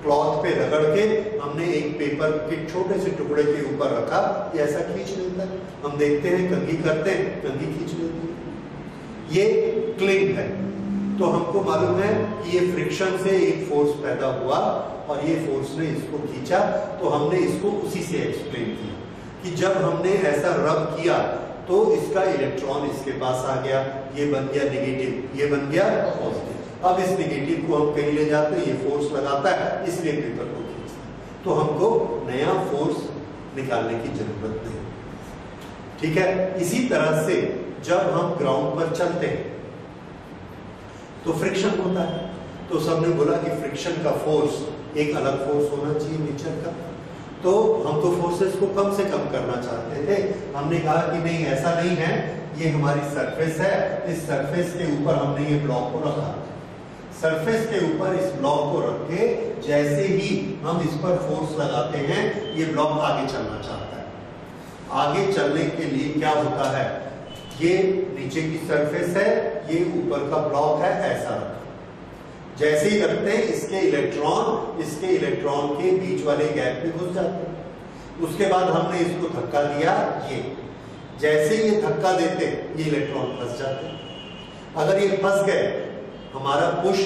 क्लॉथ पे रगड़ के हमने एक पेपर के छोटे से टुकड़े के ऊपर रखा, ये ऐसा खींच लेता है। हम देखते हैं कंघी करते हैं, कंघी खींच लेती है। ये क्लिंग है, तो हमको मालूम है कि ये फ्रिक्शन से एक फोर्स पैदा हुआ और ये फोर्स ने इसको खींचा। तो हमने इसको उसी से एक्सप्लेन किया कि जब हमने ऐसा रब किया तो इसका इलेक्ट्रॉन इसके पास आ गया, ये बन गया नेगेटिव, ये बन गया पॉजिटिव। अब इस नेगेटिव को हम कहीं ले जाते हैं, ये फोर्स लगाता है, इसलिए पेपर को खींचता है। तो हमको नया फोर्स निकालने की जरूरत नहीं। ठीक है, इसी तरह से जब हम ग्राउंड पर चलते हैं तो फ्रिक्शन होता है। तो सबने बोला कि फ्रिक्शन का फोर्स एक अलग फोर्स होना चाहिए नेचर का। तो हम तो फोर्सेस को कम से कम करना चाहते थे। हमने कहा कि नहीं, ऐसा नहीं है, ये हमारी सरफेस है, इस सरफेस के ऊपर हमने ये ब्लॉक को रखा। सरफेस के ऊपर इस ब्लॉक को रख के जैसे ही हम इस पर फोर्स लगाते हैं, ये ब्लॉक आगे चलना चाहता है। आगे चलने के लिए क्या होता है? ये नीचे की सरफेस है, ये ऊपर का ब्लॉक है, ऐसा रखा। जैसे ही रखते हैं इसके इलेक्ट्रॉन के बीच वाले गैप में घुस जाते हैं। उसके बाद हमने इसको धक्का दिया, ये जैसे ये धक्का देते ये इलेक्ट्रॉन फंस जाते हैं। अगर ये फंस गए, हमारा पुश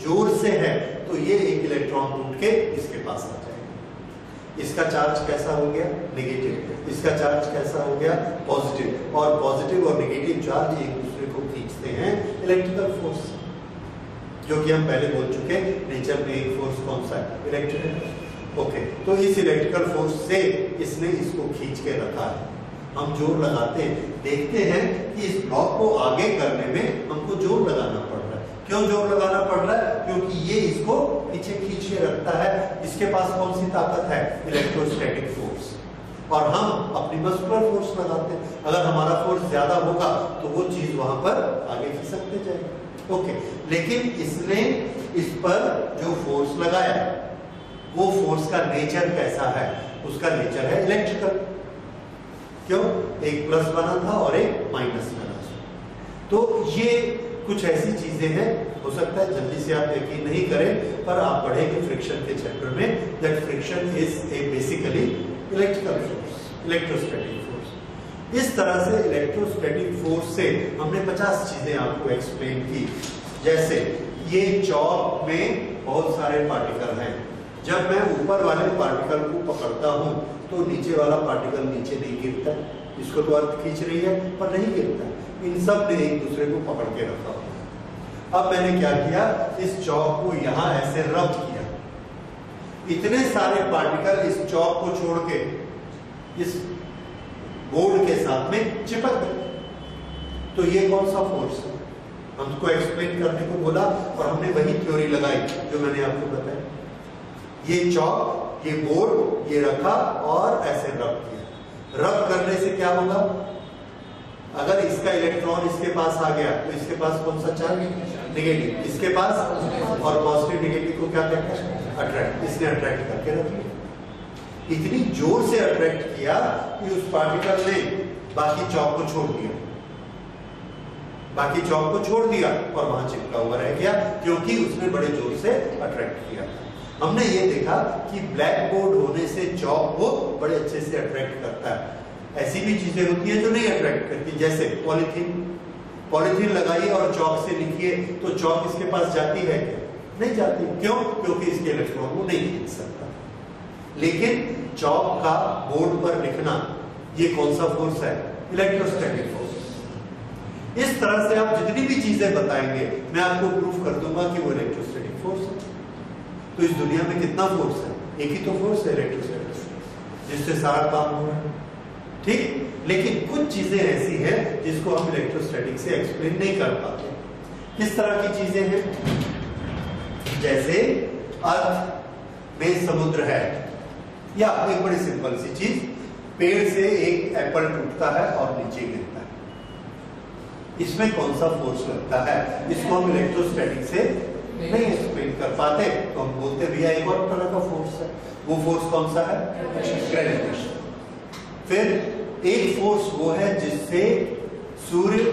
जोर से है, तो ये एक इलेक्ट्रॉन टूट के इसके पास आ जाएगा। इसका चार्ज कैसा हो गया? नेगेटिव। इसका चार्ज कैसा हो गया? पॉजिटिव। और पॉजिटिव और नेगेटिव चार्ज एक दूसरे को खींचते हैं इलेक्ट्रिकल फोर्स, जो कि हम पहले बोल चुके हैं। नेचर में एक फोर्स कौन सा है? इलेक्ट्रिकल। ओके, तो इस इलेक्ट्रिकल फोर्स से इसने इसको खींच के रखा है। हम जोर लगाते हैं, देखते हैं कि इस ब्लॉक को आगे करने में हमको जोर लगाना पड़ रहा है। क्यों जोर लगाना पड़ रहा है? क्योंकि ये इसको पीछे खींच के रखता है। इसके पास कौन सी ताकत है? Electrostatic force. और हम अपनी मस्कुलर फोर्स लगाते हैं। अगर हमारा फोर्स ज्यादा होगा तो वो चीज वहां पर आगे खिसकते जाएगी। ओके, लेकिन इसने इस पर जो फोर्स लगाया, वो फोर्स का नेचर कैसा है? उसका नेचर है इलेक्ट्रिकल। क्यों? एक प्लस बना था और एक माइनस बना था। तो ये कुछ ऐसी चीजें हैं, हो सकता है जल्दी से आप यकीन नहीं करें, पर आप पढ़ेंगे फ्रिक्शन के चैप्टर में, that friction is a basically electrical force, electrostatic force. इस तरह से इलेक्ट्रोस्टैटिक फोर्स से हमने 50 चीजें आपको एक्सप्लेन की। जैसे ये चौक में बहुत सारे पार्टिकल हैं। जब मैं ऊपर वाले पार्टिकल को पकड़ता हूं तो नीचे वाला पार्टिकल नीचे नहीं गिरता। इसको तो अर्थ खींच रही है पर नहीं गिरता। इन सब ने एक दूसरे को पकड़ के रखा हुआ। अब मैंने क्या किया? इस चौक को यहां ऐसे रब किया। इतने सारे पार्टिकल इस चौक को छोड़ के इस बोर्ड के साथ में चिपक गए। तो ये कौन सा फोर्स है? हमको एक्सप्लेन करने को बोला और हमने वही थ्योरी लगाई जो मैंने आपको बताया। ये चौक, ये बोर्ड, ये रखा और ऐसे रब किया। रब करने से क्या होगा? अगर इसका इलेक्ट्रॉन इसके पास आ गया तो इसके पास कौन सा चार्ज? नेगेटिव। इसके पास, और पॉजिटिव नेगेटिव को क्या कहते हैं? अट्रैक्ट। इसने अट्रैक्ट करके रख लिया। इतनी जोर से अट्रैक्ट किया कि उस पार्टिकल ने बाकी चौक को छोड़ दिया, बाकी चौक को छोड़ दिया और वहां चिपका हुआ रह गया, क्योंकि उसने बड़े जोर से अट्रैक्ट किया। हमने ये देखा कि ब्लैक बोर्ड होने से चौक को बड़े अच्छे से अट्रैक्ट करता है। ऐसी भी चीजें होती हैं जो नहीं अट्रैक्ट करती, जैसे पॉलीथीन लगाइए और चौक से लिखिए तो चौक इसके पास जाती है क्या? नहीं जाती। क्यों? क्योंकि इसके इलेक्ट्रॉन को नहीं खींच सकता। लेकिन चौक का बोर्ड पर लिखना, ये कौन सा फोर्स है? Electrostatic force. इस तरह से आप जितनी भी चीजें बताएंगे मैं आपको प्रूफ कर दूंगा कि वो इलेक्ट्रोस्टैटिक फोर्स है। तो इस दुनिया में कितना फोर्स है? एक ही तो फोर्स है, इलेक्ट्रोस्टैटिक, जिससे सारा काम हो रहा है। ठीक? लेकिन कुछ चीजें ऐसी हैं जिसको हम इलेक्ट्रोस्टैटिक से एक्सप्लेन नहीं कर पाते। किस तरह की चीजें हैं? जैसे अर्थ में समुद्र है, या एक बड़ी सिंपल सी चीज, पेड़ से एक एप्पल टूटता है और नीचे गिरता है, इसमें कौन सा फोर्स लगता है? इसको हम इलेक्ट्रोस्टैटिक से नहीं एक्सप्लेन कर पाते, तो हम बोलते भैया एक और तरह का फोर्स है। वो फोर्स कौन सा है? ग्रेविटेशन। फिर एक फोर्स वो है जिससे सूर्य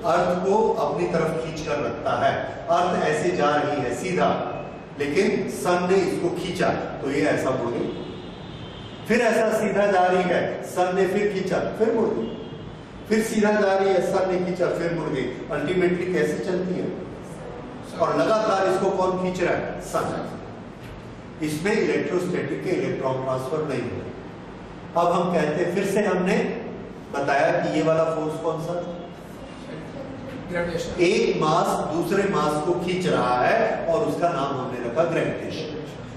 अर्थ को अपनी तरफ खींच कर रखता है। अर्थ ऐसे जा रही है सीधा, लेकिन सन ने इसको खींचा तो ये ऐसा मुड़ गई। फिर ऐसा सीधा जा रही है, सन ने फिर खींचा, फिर मुड़ गई। फिर सीधा जा रही है, सन ने खींचा, फिर मुड़ गई। अल्टीमेटली कैसे चलती है? और लगातार इसको कौन खींच रहा है? सन। इसमें इलेक्ट्रोस्टैटिक के इलेक्ट्रॉन ट्रांसफर नहीं होता। अब हम कहते हैं, फिर से हमने बताया कि ये वाला फोर्स कौन सा? एक मास दूसरे मास को खींच रहा है और उसका नाम हमने रखा ग्रेविटेशन।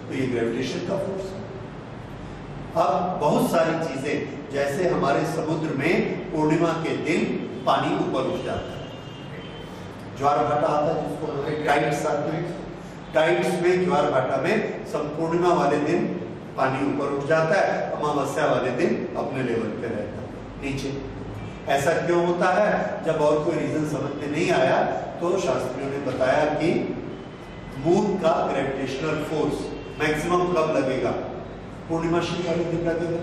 तो ये ग्रेविटेशन का फोर्स है। अब बहुत सारी चीजें, जैसे हमारे समुद्र में पूर्णिमा के दिन पानी ऊपर उठ जाता है, ज्वार भाटा आता है जिसको टाइड्स आते हैं। टाइड्स में, ज्वार भाटा में सब पूर्णिमा वाले दिन पानी ऊपर उठ जाता है, अमावस्या वाले दिन अपने लेवल पे रहता है नीचे। ऐसा क्यों होता है? जब और कोई रीजन समझ में नहीं आया तो शास्त्रियों ने बताया कि मून का ग्रेविटेशनल फोर्स मैक्सिमम कब लगेगा? पूर्णिमाशी वाले दिन लगेगा।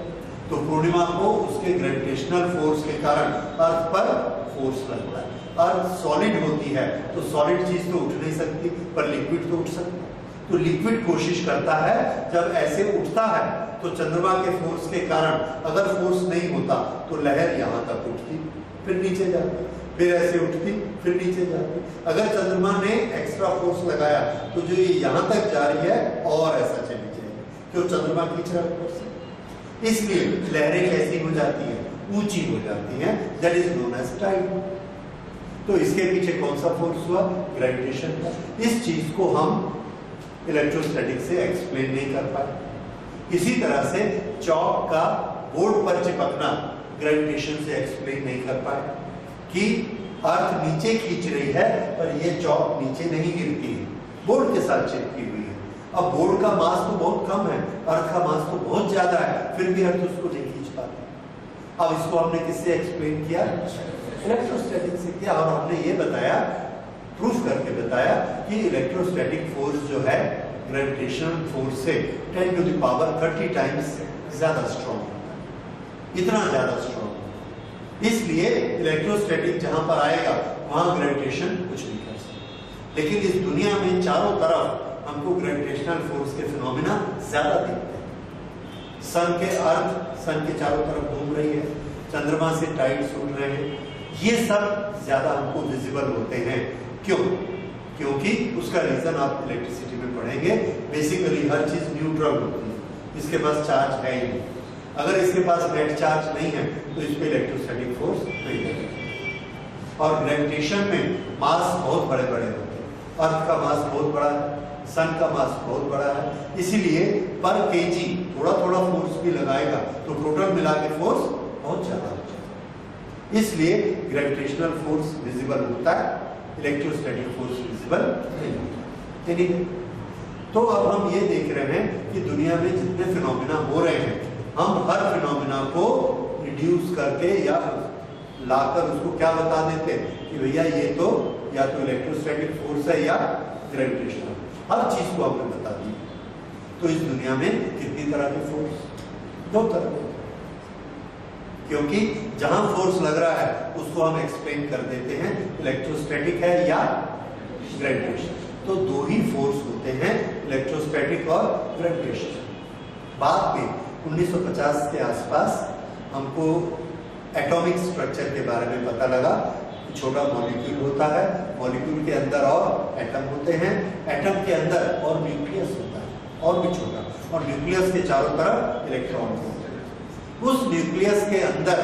तो पूर्णिमा को उसके ग्रेविटेशनल फोर्स के कारण अर्थ पर फोर्स लगता है। अर्थ सॉलिड होती है तो सॉलिड चीज तो उठ नहीं सकती, पर लिक्विड तो उठ सकता है। तो लिक्विड कोशिश करता है, जब ऐसे उठता है तो चंद्रमा के फोर्स के कारण अगर फोर्स नहीं होता तो लहर यहाँ तक उठती, फिर नीचे जाती, फिर ऐसे उठती, फिर नीचे जाती। अगर चंद्रमा ने एक्स्ट्रा फोर्स लगाया तो जो ये यहाँ तक जा रही है और ऐसा चली जाएगी, क्यों? चंद्रमा खींच रहा है फोर्स। इसलिए लहरें कैसी हो जाती है? ऊंची हो जाती हैं। That is known as tide. तो इसके पीछे कौन सा फोर्स हुआ? ग्रेविटेशन का। इस चीज को हम इलेक्ट्रोस्टैटिक से एक्सप्लेन नहीं कर पाए। इसी तरह से चौक का बोर्ड पर चिपकना ग्रेविटेशन से एक्सप्लेन नहीं कर पाए कि अर्थ नीचे खींच रही है पर ये चौक नीचे नहीं गिरती है, बोर्ड के साथ चिपकी हुई है। अब बोर्ड का मास तो बहुत कम है, अर्थ का मास तो बहुत ज्यादा है, फिर भी अर्थ उसको नहीं खींच पाता। अब इसको हमने किससे एक्सप्लेन किया? इलेक्ट्रोस्टैटिक से किया। और हमने ये बताया, प्रूफ करके बताया कि इलेक्ट्रोस्टैटिक फोर्स जो है ग्रेविटेशनल फोर्स से 10 to the power 30 टाइम्स ज्यादा स्ट्रॉन्ग होता है, इतना ज्यादा स्ट्रॉन्ग। इसलिए इलेक्ट्रोस्टैटिक जहां पर आएगा वहां ग्रेविटेशन कुछ नहीं कर सकता। लेकिन इस दुनिया में चारों तरफ हमको ग्रेविटेशनल फोर्स के फिनोमिना ज्यादा दिखते हैं। सन के अर्थ सन के चारों तरफ घूम रही है, चंद्रमा से टाइड्स उठ रहे हैं, ये सब ज्यादा हमको विजिबल होते हैं। क्यों? क्योंकि उसका रीजन आप इलेक्ट्रिसिटी में पढ़ेंगे। बेसिकली हर चीज न्यूट्रल होती है, इसके पास चार्ज है ही नहीं। अगर इसके पास नेट चार्ज नहीं है तो इस पे इलेक्ट्रोस्टैटिक फोर्स नहीं लगेगा। और ग्रेविटेशन में मास बहुत बड़े बड़े होते हैं। अर्थ का मास बहुत बड़ा है, सन का मास बहुत बड़ा है, इसीलिए पर केजी थोड़ा थोड़ा फोर्स भी लगाएगा तो टोटल मिला के फोर्स बहुत ज्यादा हो जाता है। इसलिए ग्रेविटेशनल फोर्स विजिबल होता है, इलेक्ट्रोस्टैटिक फोर्स विजिबल नहीं होता। तो अब हम ये देख रहे हैं कि दुनिया में जितने फिनोमिना हो रहे हैं, हम हर फिनोमिना को रिड्यूस करके या लाकर उसको क्या बता देते हैं कि भैया ये तो या तो इलेक्ट्रोस्टैटिक फोर्स है या ग्रेविटेशनल। हर चीज को हमने बता दी। तो इस दुनिया में कितनी तरह के फोर्स? दो तरह के, क्योंकि जहां फोर्स लग रहा है उसको हम एक्सप्लेन कर देते हैं इलेक्ट्रोस्टैटिक है या ग्रेविटेशन। तो दो ही फोर्स होते हैं, इलेक्ट्रोस्टैटिक और ग्रेविटेशन। बाद में 1950 के आसपास हमको एटॉमिक स्ट्रक्चर के बारे में पता लगा। छोटा मॉलिक्यूल होता है, मॉलिक्यूल के अंदर और एटम होते हैं, एटम के अंदर और न्यूक्लियस होता है और भी छोटा, और न्यूक्लियस के चारों तरफ इलेक्ट्रॉन होते हैं। उस न्यूक्लियस के अंदर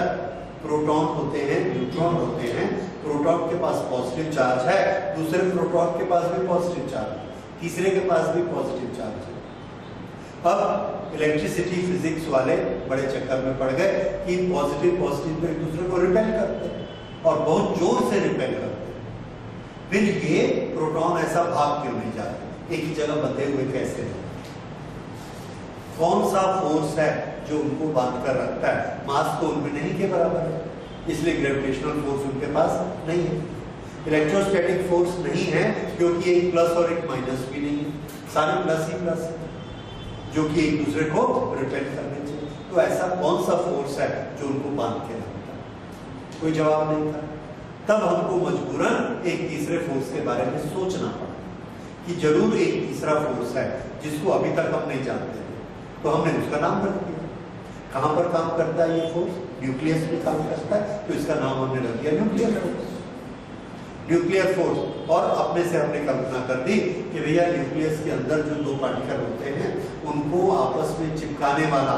प्रोटॉन होते हैं, न्यूट्रॉन होते हैं। प्रोटॉन के पास पॉजिटिव चार्ज है, दूसरे प्रोटॉन के पास भी पॉजिटिव चार्ज है, तीसरे के पास भी पॉजिटिव चार्ज है। अब इलेक्ट्रिसिटी फिजिक्स वाले बड़े चक्कर में पड़ गए कि पॉजिटिव तो एक दूसरे को रिपेल करते हैं और बहुत जोर से रिपेल करते हैं। फिर ये प्रोटॉन ऐसा भाग क्यों नहीं जाते, एक ही जगह बंधे हुए कैसे हैं? कौन सा फोर्स है जो उनको बांध कर रखता है? मास तो उनमें नहीं के बराबर है, इसलिए ग्रेविटेशनल फोर्स उनके पास नहीं है। इलेक्ट्रोस्टैटिक फोर्स नहीं है क्योंकि एक प्लस और एक माइनस भी नहीं है, सारे प्लस ही प्लस है जो कि एक दूसरे को रिपेल करने चाहिए। तो ऐसा कौन सा फोर्स है जो उनको बांध के रखता है? कोई जवाब नहीं था। तब हमको मजबूरन एक तीसरे फोर्स के बारे में सोचना पड़ा कि जरूर एक तीसरा फोर्स है जिसको अभी तक हम नहीं जानते थे, तो हमने उसका नाम रख दिया। कहां पर काम करता है ये फोर्स? न्यूक्लियस में काम करता है, तो इसका नाम हमने रख दिया न्यूक्लियर फोर्स। Nuclear force. और अपने से हमने कल्पना कर दी कि भैया न्यूक्लियस के अंदर जो दो पार्टिकल होते हैं उनको आपस में चिपकाने वाला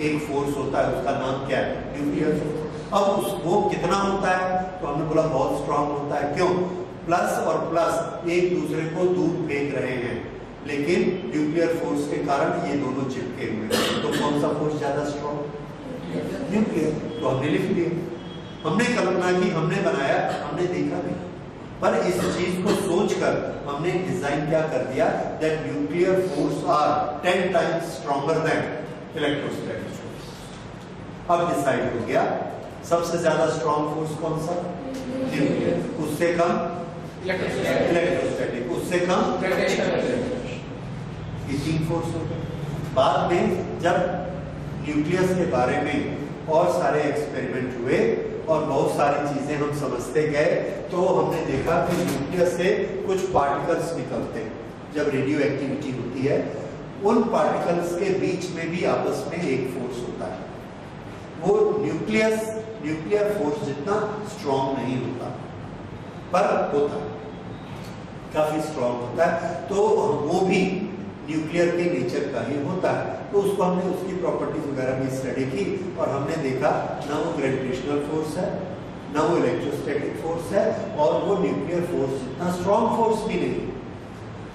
एक फोर्स होता है, उसका नाम क्या है? Nuclear force. अब उसको कितना होता है? तो हमने बोला बहुत स्ट्रांग होता है। क्यों? प्लस और प्लस एक दूसरे को दूर फेंक रहे हैं, लेकिन न्यूक्लियर फोर्स के कारण ये दोनों चिपके हुए हैं। तो कौन सा फोर्स ज्यादा स्ट्रांग? न्यूक्लियर। तो हमने लिख लिया, हमने कल्पना की, हमने बनाया, हमने देखा नहीं, पर इस चीज को सोचकर हमने डिजाइन क्या कर दिया, that nuclear force are 10 times stronger than electrostatic force. अब डिसाइड हो गया सबसे ज्यादा स्ट्रॉन्ग फोर्स कौन सा? न्यूक्लियर। उससे कम इलेक्ट्रोस्टैटिक, उससे कम ये तीन फोर्स हो गए। बाद में जब न्यूक्लियस के बारे में और सारे एक्सपेरिमेंट हुए और बहुत सारी चीजें हम समझते गए, तो हमने देखा कि न्यूक्लियस से कुछ पार्टिकल्स निकलते हैं। जब रेडियो एक्टिविटी होती है, उन पार्टिकल्स के बीच में भी आपस में एक फोर्स होता है। वो न्यूक्लियर फोर्स जितना स्ट्रॉन्ग नहीं होता, पर होता है, काफी स्ट्रॉन्ग होता है। तो वो भी न्यूक्लियर के नेचर का ही होता है। तो उसको हमने उसकी प्रॉपर्टीज वगैरह भी स्टडी की और हमने देखा ना वो ग्रेविटेशनल फोर्स है, ना वो इलेक्ट्रोस्टैटिक फोर्स है, और वो न्यूक्लियर फोर्स जितना स्ट्रॉन्ग फोर्स भी नहीं।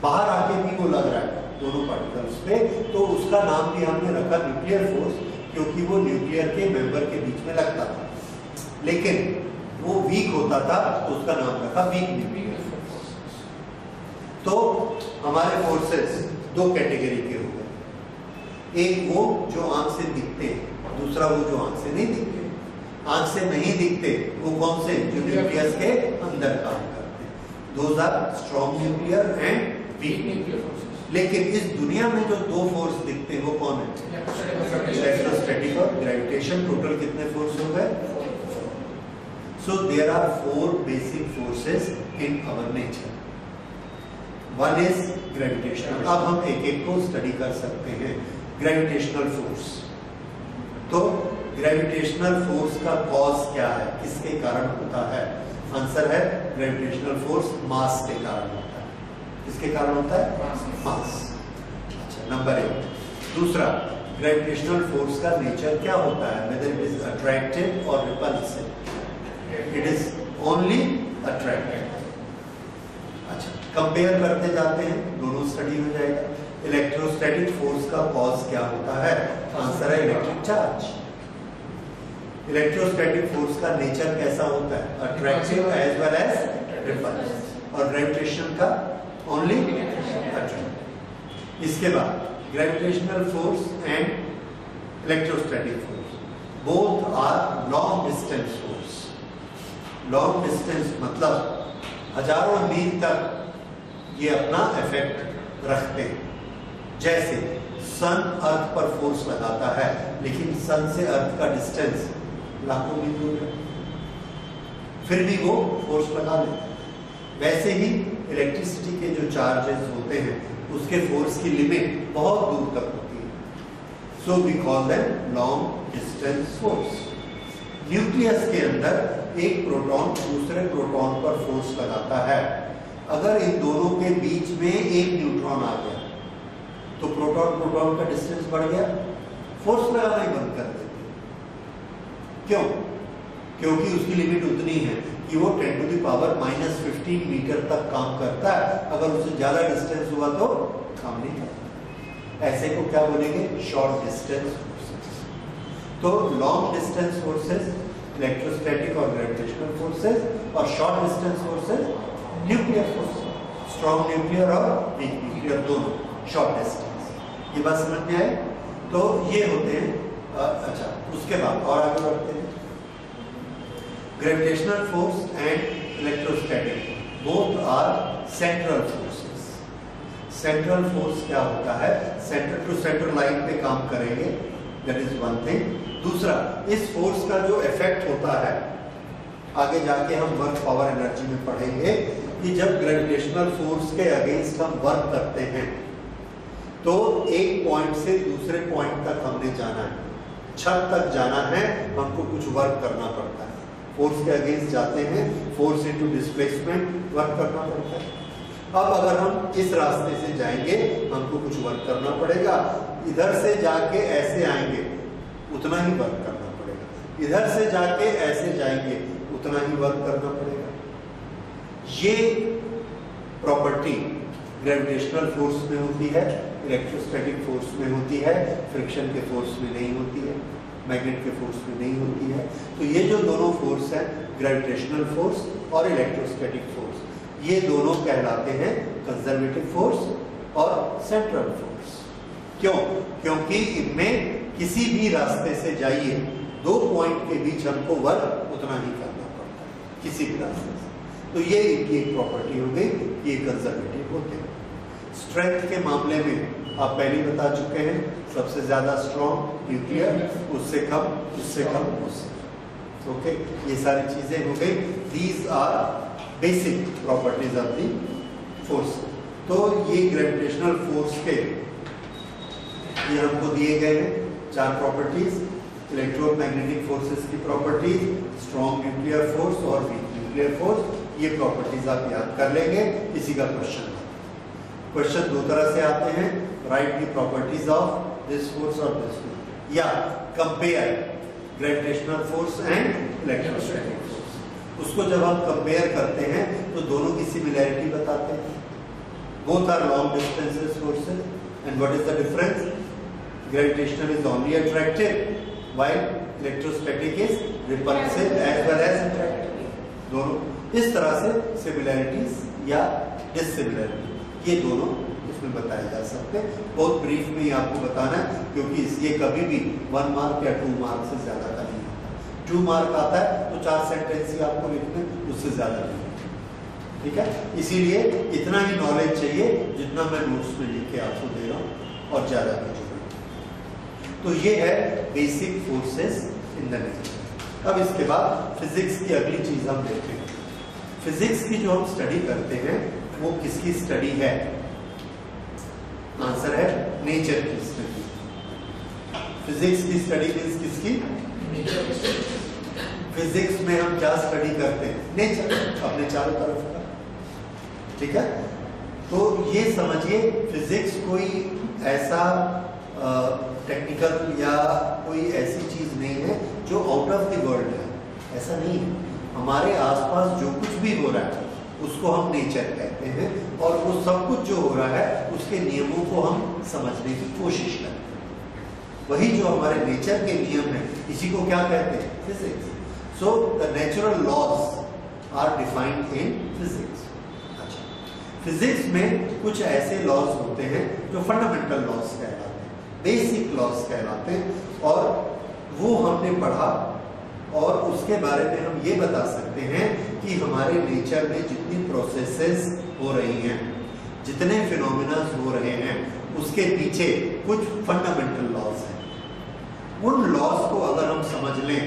बाहर आके भी वो लग रहा है दोनों पार्टिकल्स पे, तो उसका नाम भी हमने रखा न्यूक्लियर फोर्स, क्योंकि वो न्यूक्लियर के मेंबर के बीच में लगता था, लेकिन वो वीक होता था, तो उसका नाम रखा वीक न्यूक्लियर फोर्स। तो हमारे फोर्सेस दो कैटेगरी के हो गए, एक वो जो आंख से दिखते हैं, दूसरा वो जो आंख से नहीं दिखते। आंख से नहीं दिखते वो कौन से? जो न्यूक्लियस के अंदर काम करते हैं। Those are strong nuclear and weak nuclear forces. लेकिन इस दुनिया में जो दो फोर्स दिखते हैं वो कौन है? इलेक्ट्रोस्टैटिक और ग्रेविटेशन। टोटल कितने फोर्स हो गए? So there are 4 basic forces in our nature. One is gravitational. अब हम एक एक को स्टडी कर सकते हैं। ग्रेविटेशनल फोर्स, तो ग्रेविटेशनल फोर्स का कॉज क्या है, किसके कारण होता है? आंसर है ग्रेविटेशनल फोर्स मास के कारण होता है। किसके कारण होता है? मास। अच्छा, नंबर 1। दूसरा, ग्रेविटेशनल फोर्स का नेचर क्या होता है? वेदर इट इज अट्रैक्टिव और repulsive. It is only attractive. अच्छा, कंपेयर करते जाते हैं, दोनों स्टडी हो जाएगा। इलेक्ट्रोस्टैटिक फोर्स का कॉज क्या होता है? आंसर है इलेक्ट्रिक चार्ज। इलेक्ट्रोस्टैटिक फोर्स का नेचर कैसा होता है? Attractive as well as repulsive. और ग्रेविटेशन का ओनली अट्रैक्टिव। इसके बाद gravitational force and electrostatic force both are long distance force. Long distance मतलब हजारों मील तक ये अपना इफेक्ट रखते हैं। जैसे सन अर्थ पर फोर्स लगाता है, लेकिन सन से अर्थ का डिस्टेंस लाखों मील दूर है, फिर भी वो फोर्स लगा लेता है। वैसे ही इलेक्ट्रिसिटी के जो चार्जेस होते हैं उसके फोर्स की लिमिट बहुत दूर तक होती है, so we call them long distance force. Nucleus के अंदर एक प्रोटॉन दूसरे प्रोटॉन पर फोर्स लगाता है। अगर इन दोनों के बीच में एक न्यूट्रॉन आ गया तो प्रोटॉन प्रोटॉन का डिस्टेंस बढ़ गया, फोर्स लगाना ही बंद कर देते। क्यों? क्योंकि उसकी लिमिट उतनी है कि वो 10⁻⁻15 मीटर तक काम करता है। अगर उससे ज्यादा डिस्टेंस हुआ तो काम नहीं करता। ऐसे को क्या बोलेंगे? Short distance forces. तो लॉन्ग डिस्टेंस फोर्सेस इलेक्ट्रोस्टैटिक और ग्रेविटेशनल फोर्सेस, और short distance forces nuclear forces, strong nuclear और वीक न्यूक्लियर, दोनों शॉर्ट डिस्टेंस। ये बात समझ में आए? तो ये होते हैं। अच्छा, उसके बाद और आगे बढ़ते हैं। Gravitational force and electrostatic both are central forces. Central force क्या होता है? सेंटर टू सेंटर लाइन पे काम करेंगे, दैट इज वन थिंग। दूसरा, इस फोर्स का जो इफेक्ट होता है, आगे जाके हम वर्क पावर एनर्जी में पढ़ेंगे कि जब ग्रेविटेशनल फोर्स के अगेंस्ट हम वर्क करते हैं तो एक पॉइंट से दूसरे पॉइंट तक हमने जाना है, छत तक जाना है, हमको कुछ वर्क करना पड़ता है। फोर्स के अगेंस्ट जाते हैं, फोर्स इनटू डिस्प्लेसमेंट, वर्क करना पड़ता है। अब अगर हम इस रास्ते से जाएंगे हमको कुछ वर्क करना पड़ेगा, इधर से जाके ऐसे आएंगे उतना ही वर्क करना पड़ेगा, इधर से जाके ऐसे जाएंगे उतना ही वर्क करना पड़ेगा। ये प्रॉपर्टी ग्रेविटेशनल फोर्स में होती है, इलेक्ट्रोस्टैटिक फोर्स में होती है, फ्रिक्शन के फोर्स में नहीं होती है, मैग्नेट के फोर्स में नहीं होती है। तो ये जो दोनों फोर्स हैं, ग्रेविटेशनल फोर्स और इलेक्ट्रोस्टैटिक फोर्स, ये दोनों कहलाते हैं कंजर्वेटिव फोर्स और सेंट्रल फोर्स। क्यों? क्योंकि इनमें किसी भी रास्ते से जाइए, दो पॉइंट के बीच हमको वर्क उतना ही करना पड़ता है, किसी भी रास्ते से। तो ये इनकी एक प्रॉपर्टी हो गई कि ये कंजर्वेटिव होते हैं। स्ट्रेंथ के मामले में आप पहले बता चुके हैं, सबसे ज्यादा स्ट्रॉन्ग न्यूक्लियर, उससे कम, उससे कम, उससे। ओके, ये सारी चीजें हो गई। These are basic properties of the force. तो ये ग्रेविटेशनल फोर्स के ये हमको दिए गए हैं चार प्रॉपर्टीज, इलेक्ट्रोमैग्नेटिक फोर्सेस की प्रॉपर्टीज, स्ट्रॉन्ग न्यूक्लियर फोर्स और वीक न्यूक्लियर फोर्स। ये प्रॉपर्टीज आप याद कर लेंगे। इसी का क्वेश्चन दो तरह से आते हैं, right the properties of this force और दिस फोर्स, या compare gravitational force and electrostatic force. उसको जब हम कंपेयर करते हैं तो दोनों की सिमिलैरिटी बताते हैं। Both are long distances forces and what is the difference? Gravitational is only attractive while electrostatic is repulsive as well as attractive. दोनों इस तरह से सिमिलैरिटीज या डिसिमिलैरिटी ये दोनों इसमें बताए जा सकते हैं। बहुत ब्रीफ में ही आपको बताना है, क्योंकि ये कभी भी 1 मार्क या 2 मार्क से ज्यादा का नहीं आता। 2 मार्क आता है तो 4 सेंटेंस ही आपको लिखने, उससे ज्यादा नहीं। ठीक है, इसीलिए इतना ही नॉलेज चाहिए जितना मैं नोट्स में लिख के आपको दे रहा हूँ, और ज्यादा नहीं। तो ये है basic forces in the nature. अब इसके बाद फिजिक्स की अगली चीज हम देखते हैं। फिजिक्स की जो हम स्टडी करते हैं वो किसकी स्टडी है? आंसर है नेचर की स्टडी। फिजिक्स की स्टडी मीन्स किसकी? फिजिक्स में हम क्या स्टडी करते हैं? नेचर, अपने चारों तरफ का। ठीक है, तो ये समझिए फिजिक्स कोई ऐसा टेक्निकल या कोई ऐसी चीज नहीं है जो आउट ऑफ द वर्ल्ड है, ऐसा नहीं है। हमारे आसपास जो कुछ भी हो रहा है उसको हम नेचर कहते हैं, और वो सब कुछ जो हो रहा है उसके नियमों को हम समझने की कोशिश करते हैं। वही जो हमारे नेचर के नियम है, इसी को क्या कहते हैं? Physics. So the natural laws are defined in physics. अच्छा, फिजिक्स में कुछ ऐसे लॉज होते हैं जो फंडामेंटल लॉज कहलाते हैं, बेसिक लॉज कहलाते हैं, और वो हमने पढ़ा, और उसके बारे में हम ये बता सकते हैं कि हमारे नेचर में जितनी प्रोसेसेस हो रही हैं, जितने फिनोमिना हो रहे हैं, उसके पीछे कुछ फंडामेंटल लॉज हैं। उन लॉज को अगर हम समझ लें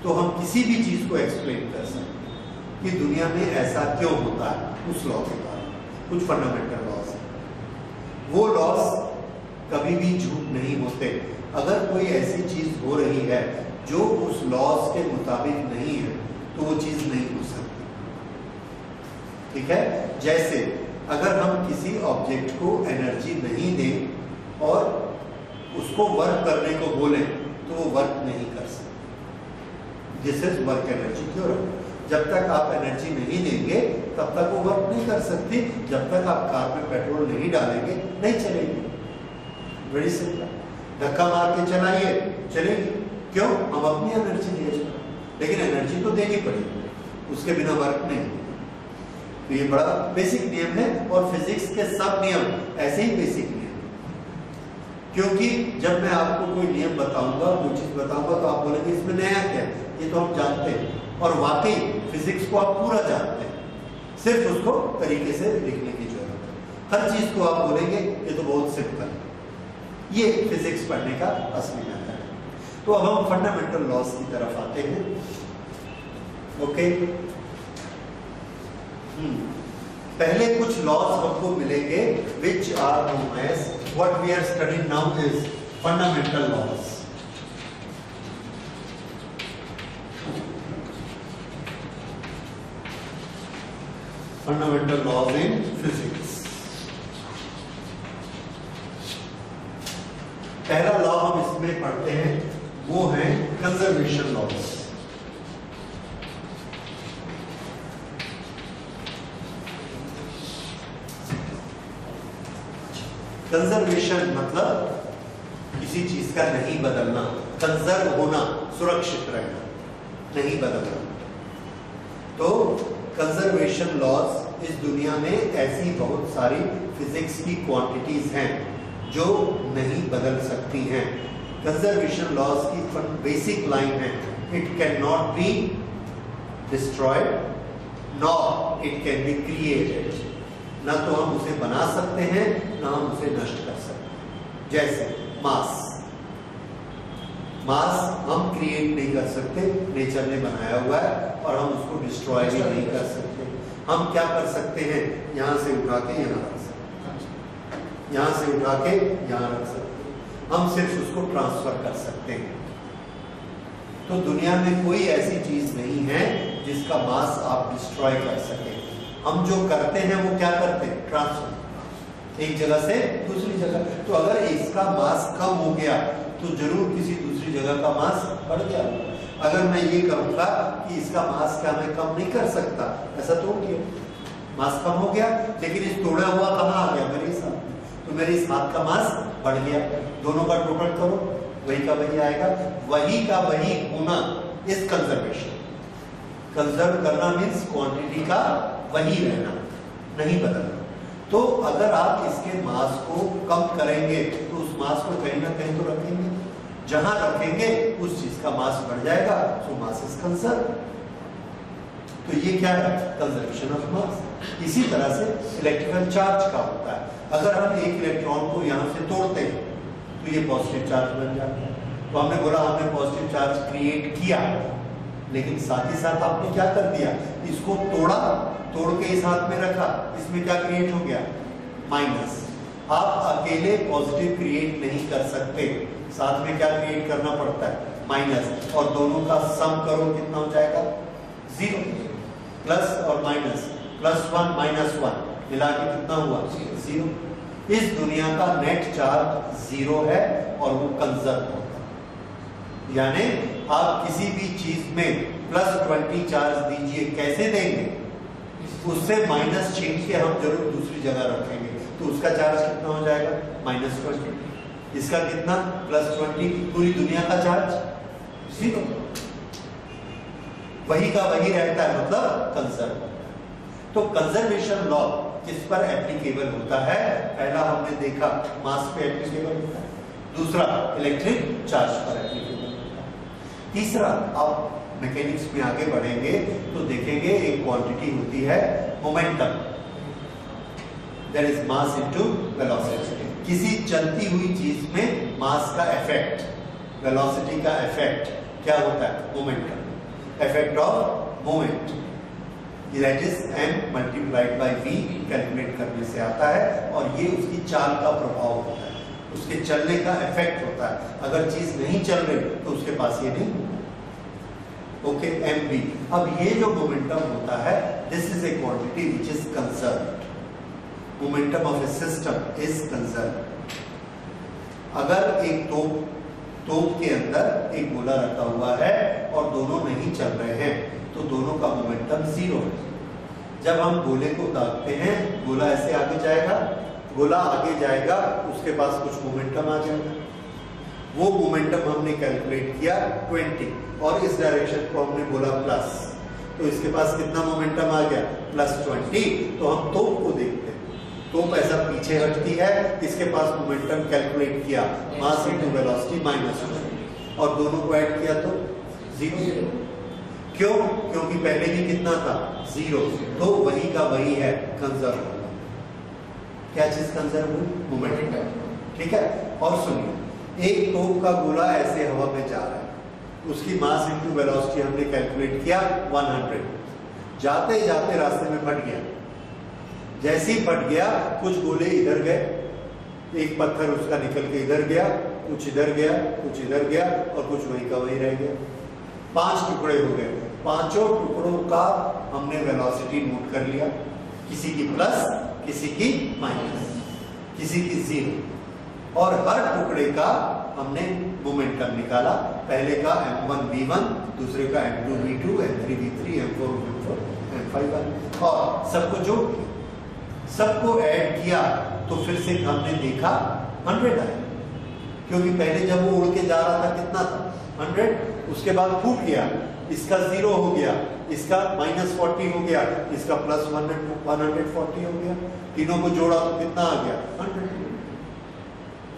तो हम किसी भी चीज को एक्सप्लेन कर सकते हैं कि दुनिया में ऐसा क्यों होता है। उस लॉ के कारण कुछ फंडामेंटल लॉज हैं। वो लॉज कभी भी झूठ नहीं होते। अगर कोई ऐसी चीज हो रही है जो उस लॉज के मुताबिक नहीं है तो वो चीज नहीं हो सकती। ठीक है, जैसे अगर हम किसी ऑब्जेक्ट को एनर्जी नहीं दें और उसको वर्क करने को बोलें तो वो वर्क नहीं कर सकते। This is work energy theorem. जब तक आप एनर्जी नहीं देंगे तब तक वो वर्क नहीं कर सकती। जब तक आप कार में पेट्रोल नहीं डालेंगे नहीं चलेगी। बड़ी सिंपल। धक्का मार के चलाइए, चलेगी। क्यों? हम अपनी एनर्जी दिए, लेकिन एनर्जी तो देनी पड़ेगी, उसके बिना वर्क नहीं। तो ये बड़ा बेसिक नियम है और फिजिक्स के सब नियम ऐसे ही बेसिक नियम। क्योंकि जब मैं आपको कोई नियम बताऊंगा, कोई चीज बताऊंगा, तो आप बोलेंगे इसमें नया क्या है, ये तो हम जानते हैं। और वाकई फिजिक्स को आप पूरा जानते हैं, सिर्फ उसको तरीके से लिखने की जरूरत है। हर चीज को आप बोलेंगे ये तो बहुत सिंपल है। ये फिजिक्स पढ़ने का असली मेथड है। तो अब हम फंडामेंटल लॉज की तरफ आते हैं। ओके, पहले कुछ लॉज हमको मिलेंगे which are known as, what we are studying now is fundamental laws. Fundamental laws in physics. पहला लॉ हम इसमें पढ़ते हैं वो है कंजर्वेशन लॉज। कंजर्वेशन मतलब किसी चीज का नहीं बदलना, कंजर्व होना, सुरक्षित रहना, नहीं बदलना। तो कंजर्वेशन लॉज इस दुनिया में ऐसी बहुत सारी फिजिक्स की क्वांटिटीज हैं जो नहीं बदल सकती हैं। कंजर्वेशन लॉज की बेसिक लाइन है, it can not be destroyed nor it can be created. ना तो हम उसे बना सकते हैं ना हम उसे नष्ट कर सकते हैं। जैसे मास, मास हम क्रिएट नहीं कर सकते, नेचर ने बनाया हुआ है, और हम उसको डिस्ट्रॉय भी नहीं कर सकते। हम क्या कर सकते हैं, यहां से उठा के यहां रख सकते हैं, यहां से उठा के यहां रख सकते हैं। हम सिर्फ उसको ट्रांसफर कर सकते हैं। तो दुनिया में कोई ऐसी चीज नहीं है जिसका मास आप डिस्ट्रॉय कर सके। हम जो करते हैं वो क्या करते हैं, ट्रांसफर, एक जगह से दूसरी जगह। तो अगर इसका मास कम हो गया तो जरूर किसी दूसरी जगह का मास बढ़ गया। अगर मैं ये कहूंगा कि इसका मास क्या मैं कम नहीं कर सकता, ऐसा तो हो गया, मास कम हो गया, लेकिन इस तोड़ा हुआ कहाँ आ गया, मेरे इस हाथ, तो मेरे इस हाथ का मास बढ़ गया। दोनों का टोटल करो, वही का वही आएगा। वही का वही होना इज कंजर्वेशन। कंजर्व करना मीन्स क्वांटिटी का वही रहना, नहीं बदलना। तो अगर आप इसके मास को कम करेंगे तो उस मास को कहीं ना कहीं तो रखेंगे, जहां रखेंगे उस चीज का मास बढ़ जाएगा, सो मास इज कंजर्व। तो ये क्या है, कंजर्वेशन ऑफ मास। इसी तरह से इलेक्ट्रिकल चार्ज का होता है। अगर हम एक इलेक्ट्रॉन को यहां से तोड़ते हैं तो ये पॉजिटिव चार्ज बन जाता है। तो हमने बोला हमने पॉजिटिव चार्ज क्रिएट किया, लेकिन साथ ही साथ आपने क्या कर दिया, इसको तोड़ा, तोड़ के इस हाथ में रखा, इसमें क्या क्रिएट हो गया, माइनस। आप अकेले पॉजिटिव क्रिएट नहीं कर सकते, साथ में क्या क्रिएट करना पड़ता है, माइनस। और दोनों का सम करो, कितना हो जाएगा, 0। प्लस और माइनस, +1 -1 मिला के कितना हुआ, 0। इस दुनिया का नेट चार्ज 0 है और वो कंजर्व होता है। यानी आप किसी भी चीज में +20 चार्ज दीजिए, कैसे देंगे, उससे माइनस छीन के हम जरूर दूसरी जगह रखेंगे, तो उसका चार्ज कितना हो जाएगा, -20। इसका कितना, +20। पूरी दुनिया का चार्ज 0। वही का वही रहता है, मतलब कंजर्व। तो कंजर्वेशन लॉ किस पर एप्लीकेबल होता है, पहला हमने देखा मास पे एप्लीकेबल होता है, दूसरा इलेक्ट्रिक चार्ज पर एप्लीकेबल होता है, तीसरा आप मैकेनिक्स में आगे बढ़ेंगे तो देखेंगे एक क्वांटिटी होती है momentum, that is mass into velocity. किसी चलती हुई चीज में मास का इफेक्ट, वेलोसिटी का इफेक्ट क्या होता है? Momentum, effect of moment, that is m multiplied by v calculate करने से आता है, और ये उसकी चाल का प्रभाव होता है, उसके चलने का इफेक्ट होता है। अगर चीज नहीं चल रही तो उसके पास ये नहीं। Okay, mv। अब ये जो मोमेंटम होता है, this is a quantity which is conserved. Momentum of A system is conserved. अगर एक तोप के अंदर एक गोला रखा हुआ है और दोनों नहीं चल रहे हैं तो दोनों का मोमेंटम 0 है। जब हम गोले को दागते हैं, गोला ऐसे आगे जाएगा, गोला आगे जाएगा, उसके पास कुछ मोमेंटम आ जाएगा। वो मोमेंटम हमने कैलकुलेट किया 20, और इस डायरेक्शन को हमने बोला प्लस, तो इसके पास कितना मोमेंटम आ गया? +20। तो हम तोप को देखते हैं, तोप ऐसा पीछे हटती है, इसके पास मोमेंटम कैलकुलेट किया मास इनटू वेलोसिटी -1, और दोनों को ऐड किया तो 0। क्यों? क्योंकि पहले भी कितना था? 0। तो वही का वही है, कंजर्व होगा। क्या चीज कंजर्व हुई? मोमेंटम। ठीक है। और सुनिए, एक तोप का गोला ऐसे हवा में जा रहा है, उसकी मास इनटू वेलोसिटी हमने कैलकुलेट किया 100। जाते जाते रास्ते में फट गया। जैसे ही फट गया, कुछ गोले इधर गए, एक पत्थर उसका निकल के इधर गया, कुछ इधर गया, कुछ इधर गया, और कुछ वही का वही रह गया। 5 टुकड़े हो गए। पांचों टुकड़ों का हमने वेलोसिटी नोट कर लिया, किसी की प्लस, किसी की माइनस, किसी की 0, और हर टुकड़े का हमने मोमेंटम निकाला। पहले का m1v1, दूसरे का m2v2, m3v3, m4v4, m5v5, और सबको जोड़ दिया, सबको ऐड किया, तो फिर से हमने देखा 100 आया। क्योंकि पहले जब वो उड़ के जा रहा था कितना था? 100। उसके बाद फूट गया, इसका 0 हो गया, इसका -40 हो गया, इसका +140 हो गया। तीनों को जोड़ा तो कितना आ गया? 100।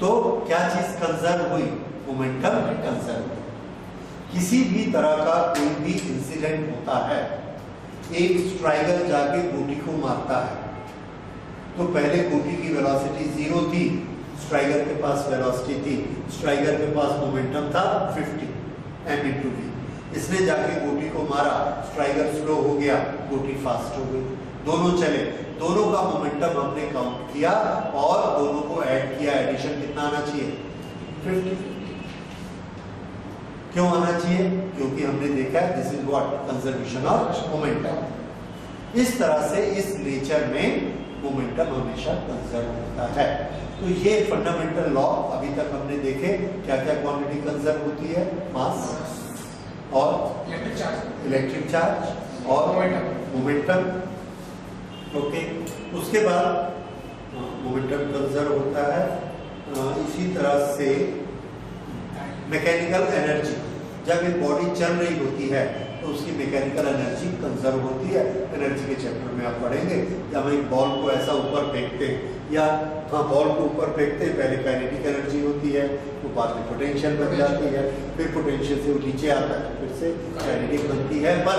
तो क्या चीज कंजर्व हुई? Momentum conserve. किसी भी तरह का कोई भी इंसिडेंट होता है, एक स्ट्राइकर जाके गोटी को मारता है, तो पहले गोटी की वेलोसिटी 0 थी, स्ट्राइकर के पास वेलोसिटी थी, स्ट्राइकर के पास मोमेंटम था 50 m/v। इसने जाके गोटी को मारा, स्ट्राइकर स्लो हो गया, गोटी फास्ट हो गई, दोनों चले, दोनों का मोमेंटम हमने काउंट किया और दोनों को ऐड किया। एडिशन कितना आना चाहिए? 50। क्यों आना चाहिए? क्योंकि हमने देखा है this is what? Conservation of momentum. इस तरह से इस नेचर में मोमेंटम हमेशा कंजर्व होता है। तो ये फंडामेंटल लॉ अभी तक हमने देखे। क्या क्या क्वांटिटी कंजर्व होती है? मास और इलेक्ट्रिक चार्ज और मोमेंटम। ओके, उसके बाद मोमेंटम कंजर्व होता है। इसी तरह से मैकेनिकल एनर्जी, जब एक बॉडी चल रही होती है तो उसकी मैकेनिकल एनर्जी कंजर्व होती है। एनर्जी के चैप्टर में आप पढ़ेंगे, जब हम एक बॉल को ऐसा ऊपर फेंकते हैं या बॉल को ऊपर फेंकते हैं, पहले काइनेटिक एनर्जी होती है, वो बाद में पोटेंशियल बन जाती है, फिर पोटेंशियल से वो नीचे आता है, फिर से काइनेटिक बनती है। पर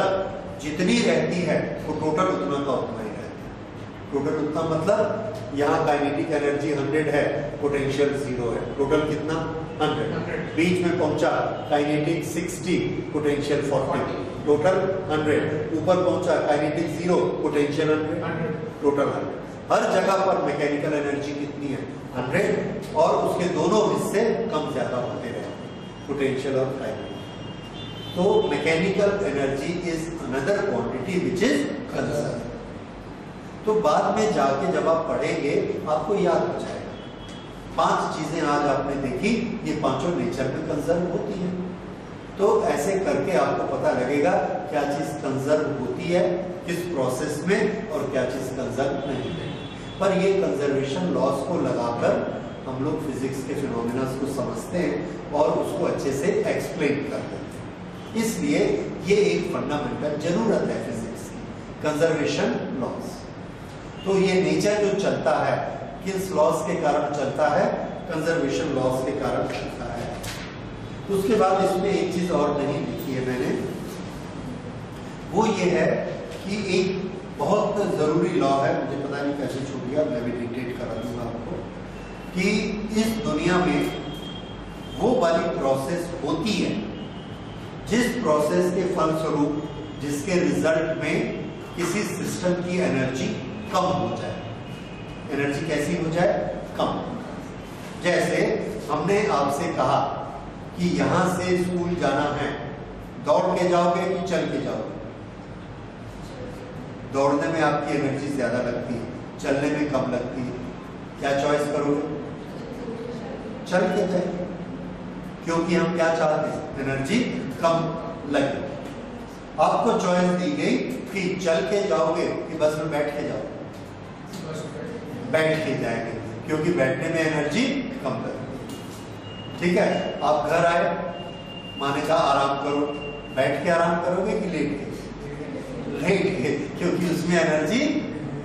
जितनी रहती है वो टोटल उतना का उतना ही रहता है। टोटल उतना मतलब यहाँ काइनेटिक एनर्जी 100 है, पोटेंशियल 0 है, टोटल कितना? 100। बीच में पहुंचा काइनेटिक 60, पोटेंशियल 40, टोटल 100। ऊपर पहुंचा काइनेटिक 0, पोटेंशियल 100, टोटल 100। हर जगह पर मैकेनिकल एनर्जी कितनी है? 100, और उसके दोनों हिस्से कम ज्यादा होते रहे, पोटेंशियल और काइनेटिक। तो mechanical energy is another quantity which is conserved. तो बाद में जाके जब आप पढ़ेंगे आपको याद हो जाएगा। 5 चीजें आज आपने देखी, ये पांचों नेचर में कंजर्व होती हैं। तो ऐसे करके आपको पता लगेगा क्या चीज कंजर्व होती है, किस प्रोसेस में, और क्या चीज कंजर्व नहीं है। पर ये कंजर्वेशन लॉस को लगाकर हम लोग फिजिक्स के फिनोमेना को समझते हैं और उसको अच्छे से एक्सप्लेन करते हैं। इसलिए ये एक फंडामेंटल जरूरत है फिजिक्स की, कंजर्वेशन लॉस। तो ये नेचर जो चलता है किस लॉस के कारण चलता है? कंजर्वेशन लॉस के कारण चलता है। तो उसके बाद इसमें एक चीज और नहीं लिखी है मैंने, वो ये है कि एक बहुत जरूरी लॉ है, मुझे पता नहीं कैसे छूट गया, मैं भी डिक्टेट करा दूंगा आपको। कि इस दुनिया में वो वाली प्रोसेस होती है जिस प्रोसेस के फलस्वरूप, जिसके रिजल्ट में किसी सिस्टम की एनर्जी कम हो जाए। एनर्जी कैसी हो जाए? कम। जैसे हमने आपसे कहा कि यहां से स्कूल जाना है, दौड़ के जाओगे कि चल के जाओगे? दौड़ने में आपकी एनर्जी ज्यादा लगती है, चलने में कम लगती है। क्या चॉइस करोगे? चल के जाएंगे, क्योंकि हम क्या चाहते हैं? एनर्जी कम लगे। आपको चॉइस दी गई कि चल के जाओगे कि बस में बैठ के जाओगे? बैठ के जाएंगे, क्योंकि बैठने में एनर्जी कम लगती है। ठीक है, आप घर आए, माँ ने कहा आराम करो, बैठ के आराम करोगे कि लेट के? लेट के, क्योंकि उसमें एनर्जी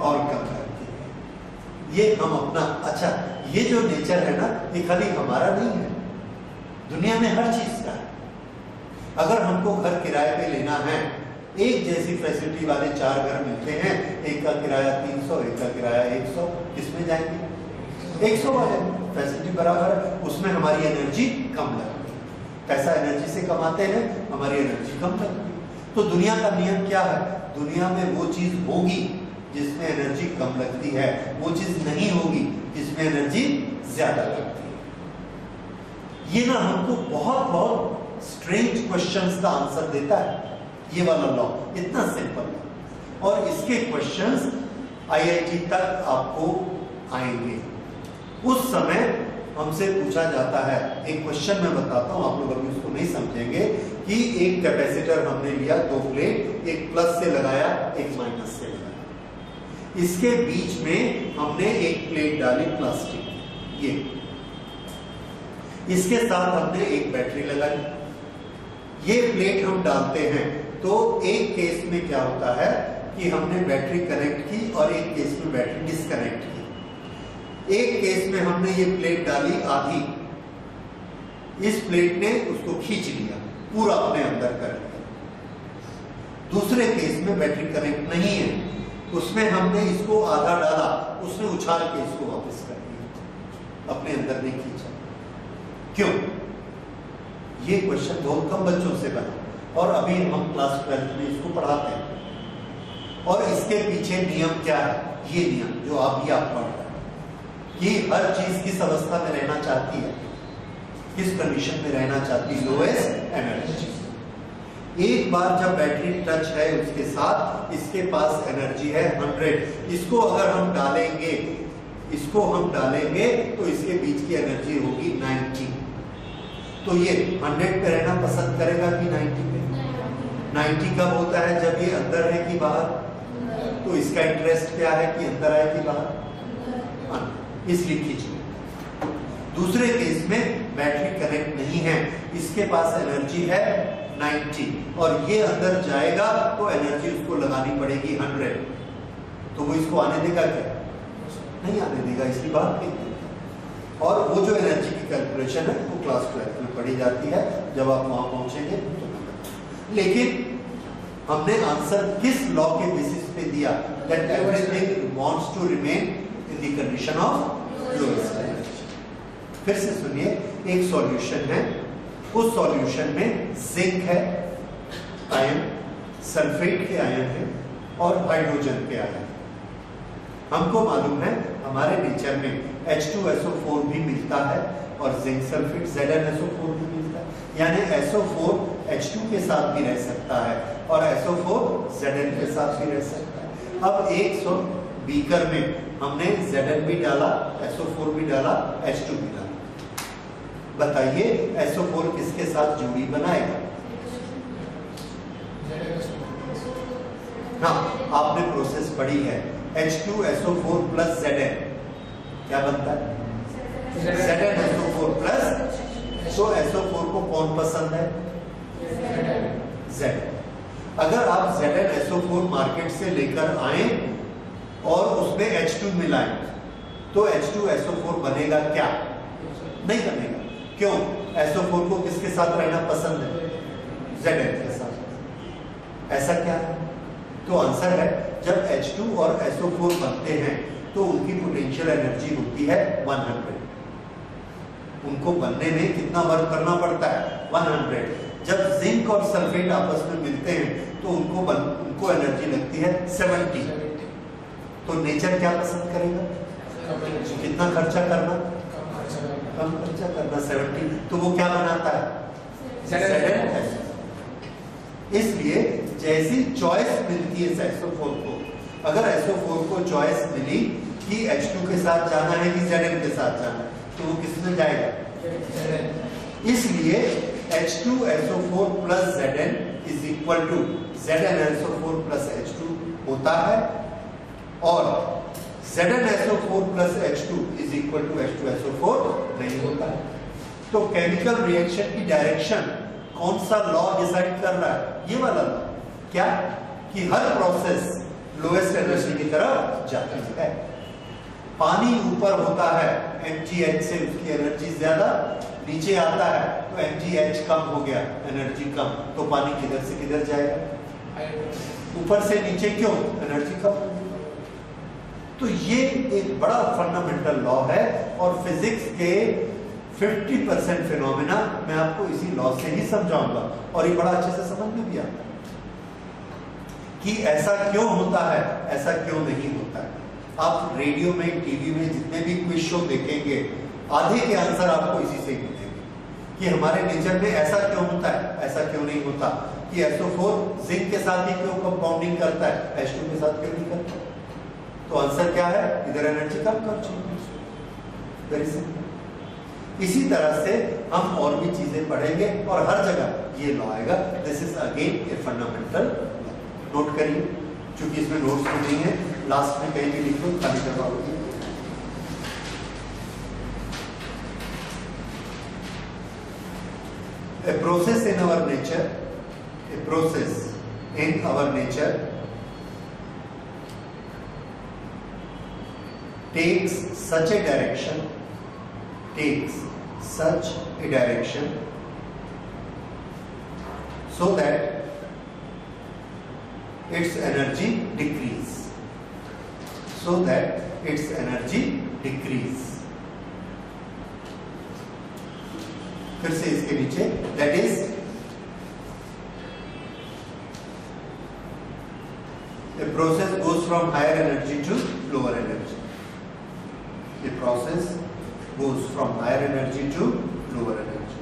और कम लगती है। ये हम अपना, अच्छा, ये जो नेचर है ना, ये खाली हमारा नहीं है, दुनिया में हर चीज का है। अगर हमको घर किराए पे लेना है, एक जैसी फैसिलिटी वाले 4 घर मिलते हैं, एक का किराया 300, एक का किराया 100, किसमें जाएंगे? 100 वाले। फैसिलिटी बराबर है, उसमें हमारी एनर्जी कम लगती है। पैसा एनर्जी से कमाते हैं, हमारी एनर्जी कम लगती है। तो दुनिया का नियम क्या है? दुनिया में वो चीज होगी जिसमें एनर्जी कम लगती है, वो चीज नहीं होगी जिसमें एनर्जी ज्यादा लगती है। ये ना हमको बहुत बहुत स्ट्रेंज क्वेश्चंस का आंसर देता है, ये वाला लॉ इतना सिंपल है। और इसके क्वेश्चंस आईआईटी तक आपको आएंगे। उस समय हमसे पूछा जाता है, एक क्वेश्चन मैं बताता हूं, आप लोग अभी उसको नहीं समझेंगे, कि एक कैपेसिटर हमने लिया, 2 प्लेट, एक प्लस से लगाया, एक माइनस से लगाया। इसके बीच में हमने एक प्लेट डाली प्लास्टिक, ये, इसके साथ हमने एक बैटरी लगाई। ये प्लेट हम डालते हैं तो एक केस में क्या होता है कि हमने बैटरी कनेक्ट की और एक केस में बैटरी डिस्कनेक्ट की। एक केस में हमने ये प्लेट डाली आधी, इस प्लेट ने उसको खींच लिया, पूरा अपने अंदर कर लिया। दूसरे केस में बैटरी कनेक्ट नहीं है, उसमें हमने इसको आधा डाला, उसने उछाल के इसको वापस कर दिया, अपने अंदर नहीं खींचा। क्यों? ये क्वेश्चन बहुत कम बच्चों से बना और अभी हम क्लास 12th में इसको पढ़ाते हैं। और इसके पीछे नियम क्या है? ये नियम जो आप पढ़ रहे हैं कि हर चीज किस अवस्था में रहना चाहती है, किस कंडीशन में रहना चाहती है? Lowest energy. एक बार जब बैटरी टच है उसके साथ, इसके पास एनर्जी है 100, इसको अगर हम डालेंगे, इसको हम डालेंगे तो इसके बीच की एनर्जी होगी 90। तो ये 100 पे रहना पसंद करेगा कि 90 पे? 90 कब होता है? जब ये अंदर है कि बाहर? तो इसका इंटरेस्ट क्या है कि अंदर आए कि बाहर? इसलिए खींच। दूसरे केस में बैटरी कनेक्ट नहीं है, इसके पास एनर्जी है 90 और ये अंदर जाएगा तो एनर्जी उसको लगानी पड़ेगी 100। तो वो इसको आने देगा क्या? नहीं आने देगा, इसकी बात नहीं। और वो जो एनर्जी की कैलकुलेशन है वो क्लास 12th में पढ़ी जाती है, जब आप वहां पहुंचेंगे तो। लेकिन हमने आंसर किस लॉ के बेसिस पे दिया? That everything wants to remain in the condition of lowest energy. फिर से सुनिए, एक सॉल्यूशन है, उस सॉल्यूशन में जिंक है, आयन, सल्फेट के आयन है और हाइड्रोजन के आयन। हमको मालूम है हमारे नेचर में H2SO4 भी मिलता है और जिंक सल्फेट ZnSO4 भी मिलता है, यानी SO4 H2 के साथ भी रह सकता है और SO4 Zn के साथ भी रह सकता है। अब एक बीकर में हमने Zn भी डाला, SO4 भी डाला, H2 भी डाला। बताइए SO4 किसके साथ जोड़ी बनाएगा? हाँ, आपने प्रोसेस पढ़ी है, H2SO4 प्लस Zn क्या बनता है? ZnSO4 plus. तो SO4 को कौन पसंद है? Z। अगर आप ZnSO4 मार्केट से लेकर आए और उसमें H2 मिलाएं तो H2SO4 बनेगा क्या? नहीं बनेगा। क्यों? SO4 को किसके साथ रहना पसंद है? Zn के साथ। ऐसा क्या है? तो आंसर है, जब H2 और SO4 बनते हैं तो उनकी पोटेंशियल एनर्जी होती है 100। उनको बनने में कितना वर्क करना पड़ता है 100। जब जिंक और सल्फेट आपस में मिलते हैं तो उनको एनर्जी लगती है 70। तो नेचर क्या पसंद करेगा? कितना खर्चा करना? कम खर्चा करना 70। तो वो क्या बनाता है? ZN। इसलिए जैसी चॉइस मिलती है SO4 को, अगर SO4 को चॉइस मिली कि H2 के साथ जाना है कि Zn के साथ जाना है, तो वो किसमें जाएगा? इसलिए H2SO4 plus Zn is equal to ZnSO4 plus H2 होता है, और ZnSO4 plus H2 is equal to H2SO4 नहीं होता है। तो केमिकल रिएक्शन की डायरेक्शन कौन सा लॉ डिसाइड कर रहा है? ये वाला लॉ। क्या? कि हर प्रोसेस लोएस्ट एनर्जी की तरफ जाती है। पानी ऊपर होता है MgH से, उसकी एनर्जी ज्यादा, नीचे आता है तो MgH कम हो गया, एनर्जी कम, तो पानी किधर से किधर जाएगा? ऊपर से नीचे। क्यों? एनर्जी कम। तो ये एक बड़ा फंडामेंटल लॉ है, और फिजिक्स के 50% फिनोमेना मैं आपको इसी लॉ से ही समझाऊंगा, और ये बड़ा अच्छे से समझ में भी आता है कि ऐसा क्यों होता है, ऐसा क्यों नहीं होता है। आप रेडियो में, टीवी में जितने भी क्विज शो देखेंगे, आधे के आंसर आपको इसी से मिलेंगे कि हमारे नेचर में ऐसा क्यों होता है, ऐसा क्यों नहीं होता, कि SO4 जिंक के साथ ही क्यों कंपाउंडिंग करता है, H2 के साथ क्यों नहीं करता। तो आंसर क्या है? इधर एनर्जी कम खर्च। Very simple. इसी तरह से हम और भी चीजें पढ़ेंगे, और हर जगह ये लॉ आएगा। This is again a fundamental. Note करिए, क्योंकि इसमें नोट्स तो नहीं है, लास्ट में कहीं भी लिख दो, खाली करवाओगे। A process in our nature, a process in our nature takes such a direction so that its energy decrease. फिर से इसके नीचे, that is a process goes from higher energy to lower energy. The process goes from higher energy to lower energy.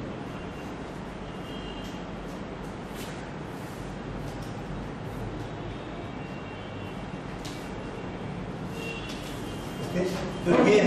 Okay, तो ये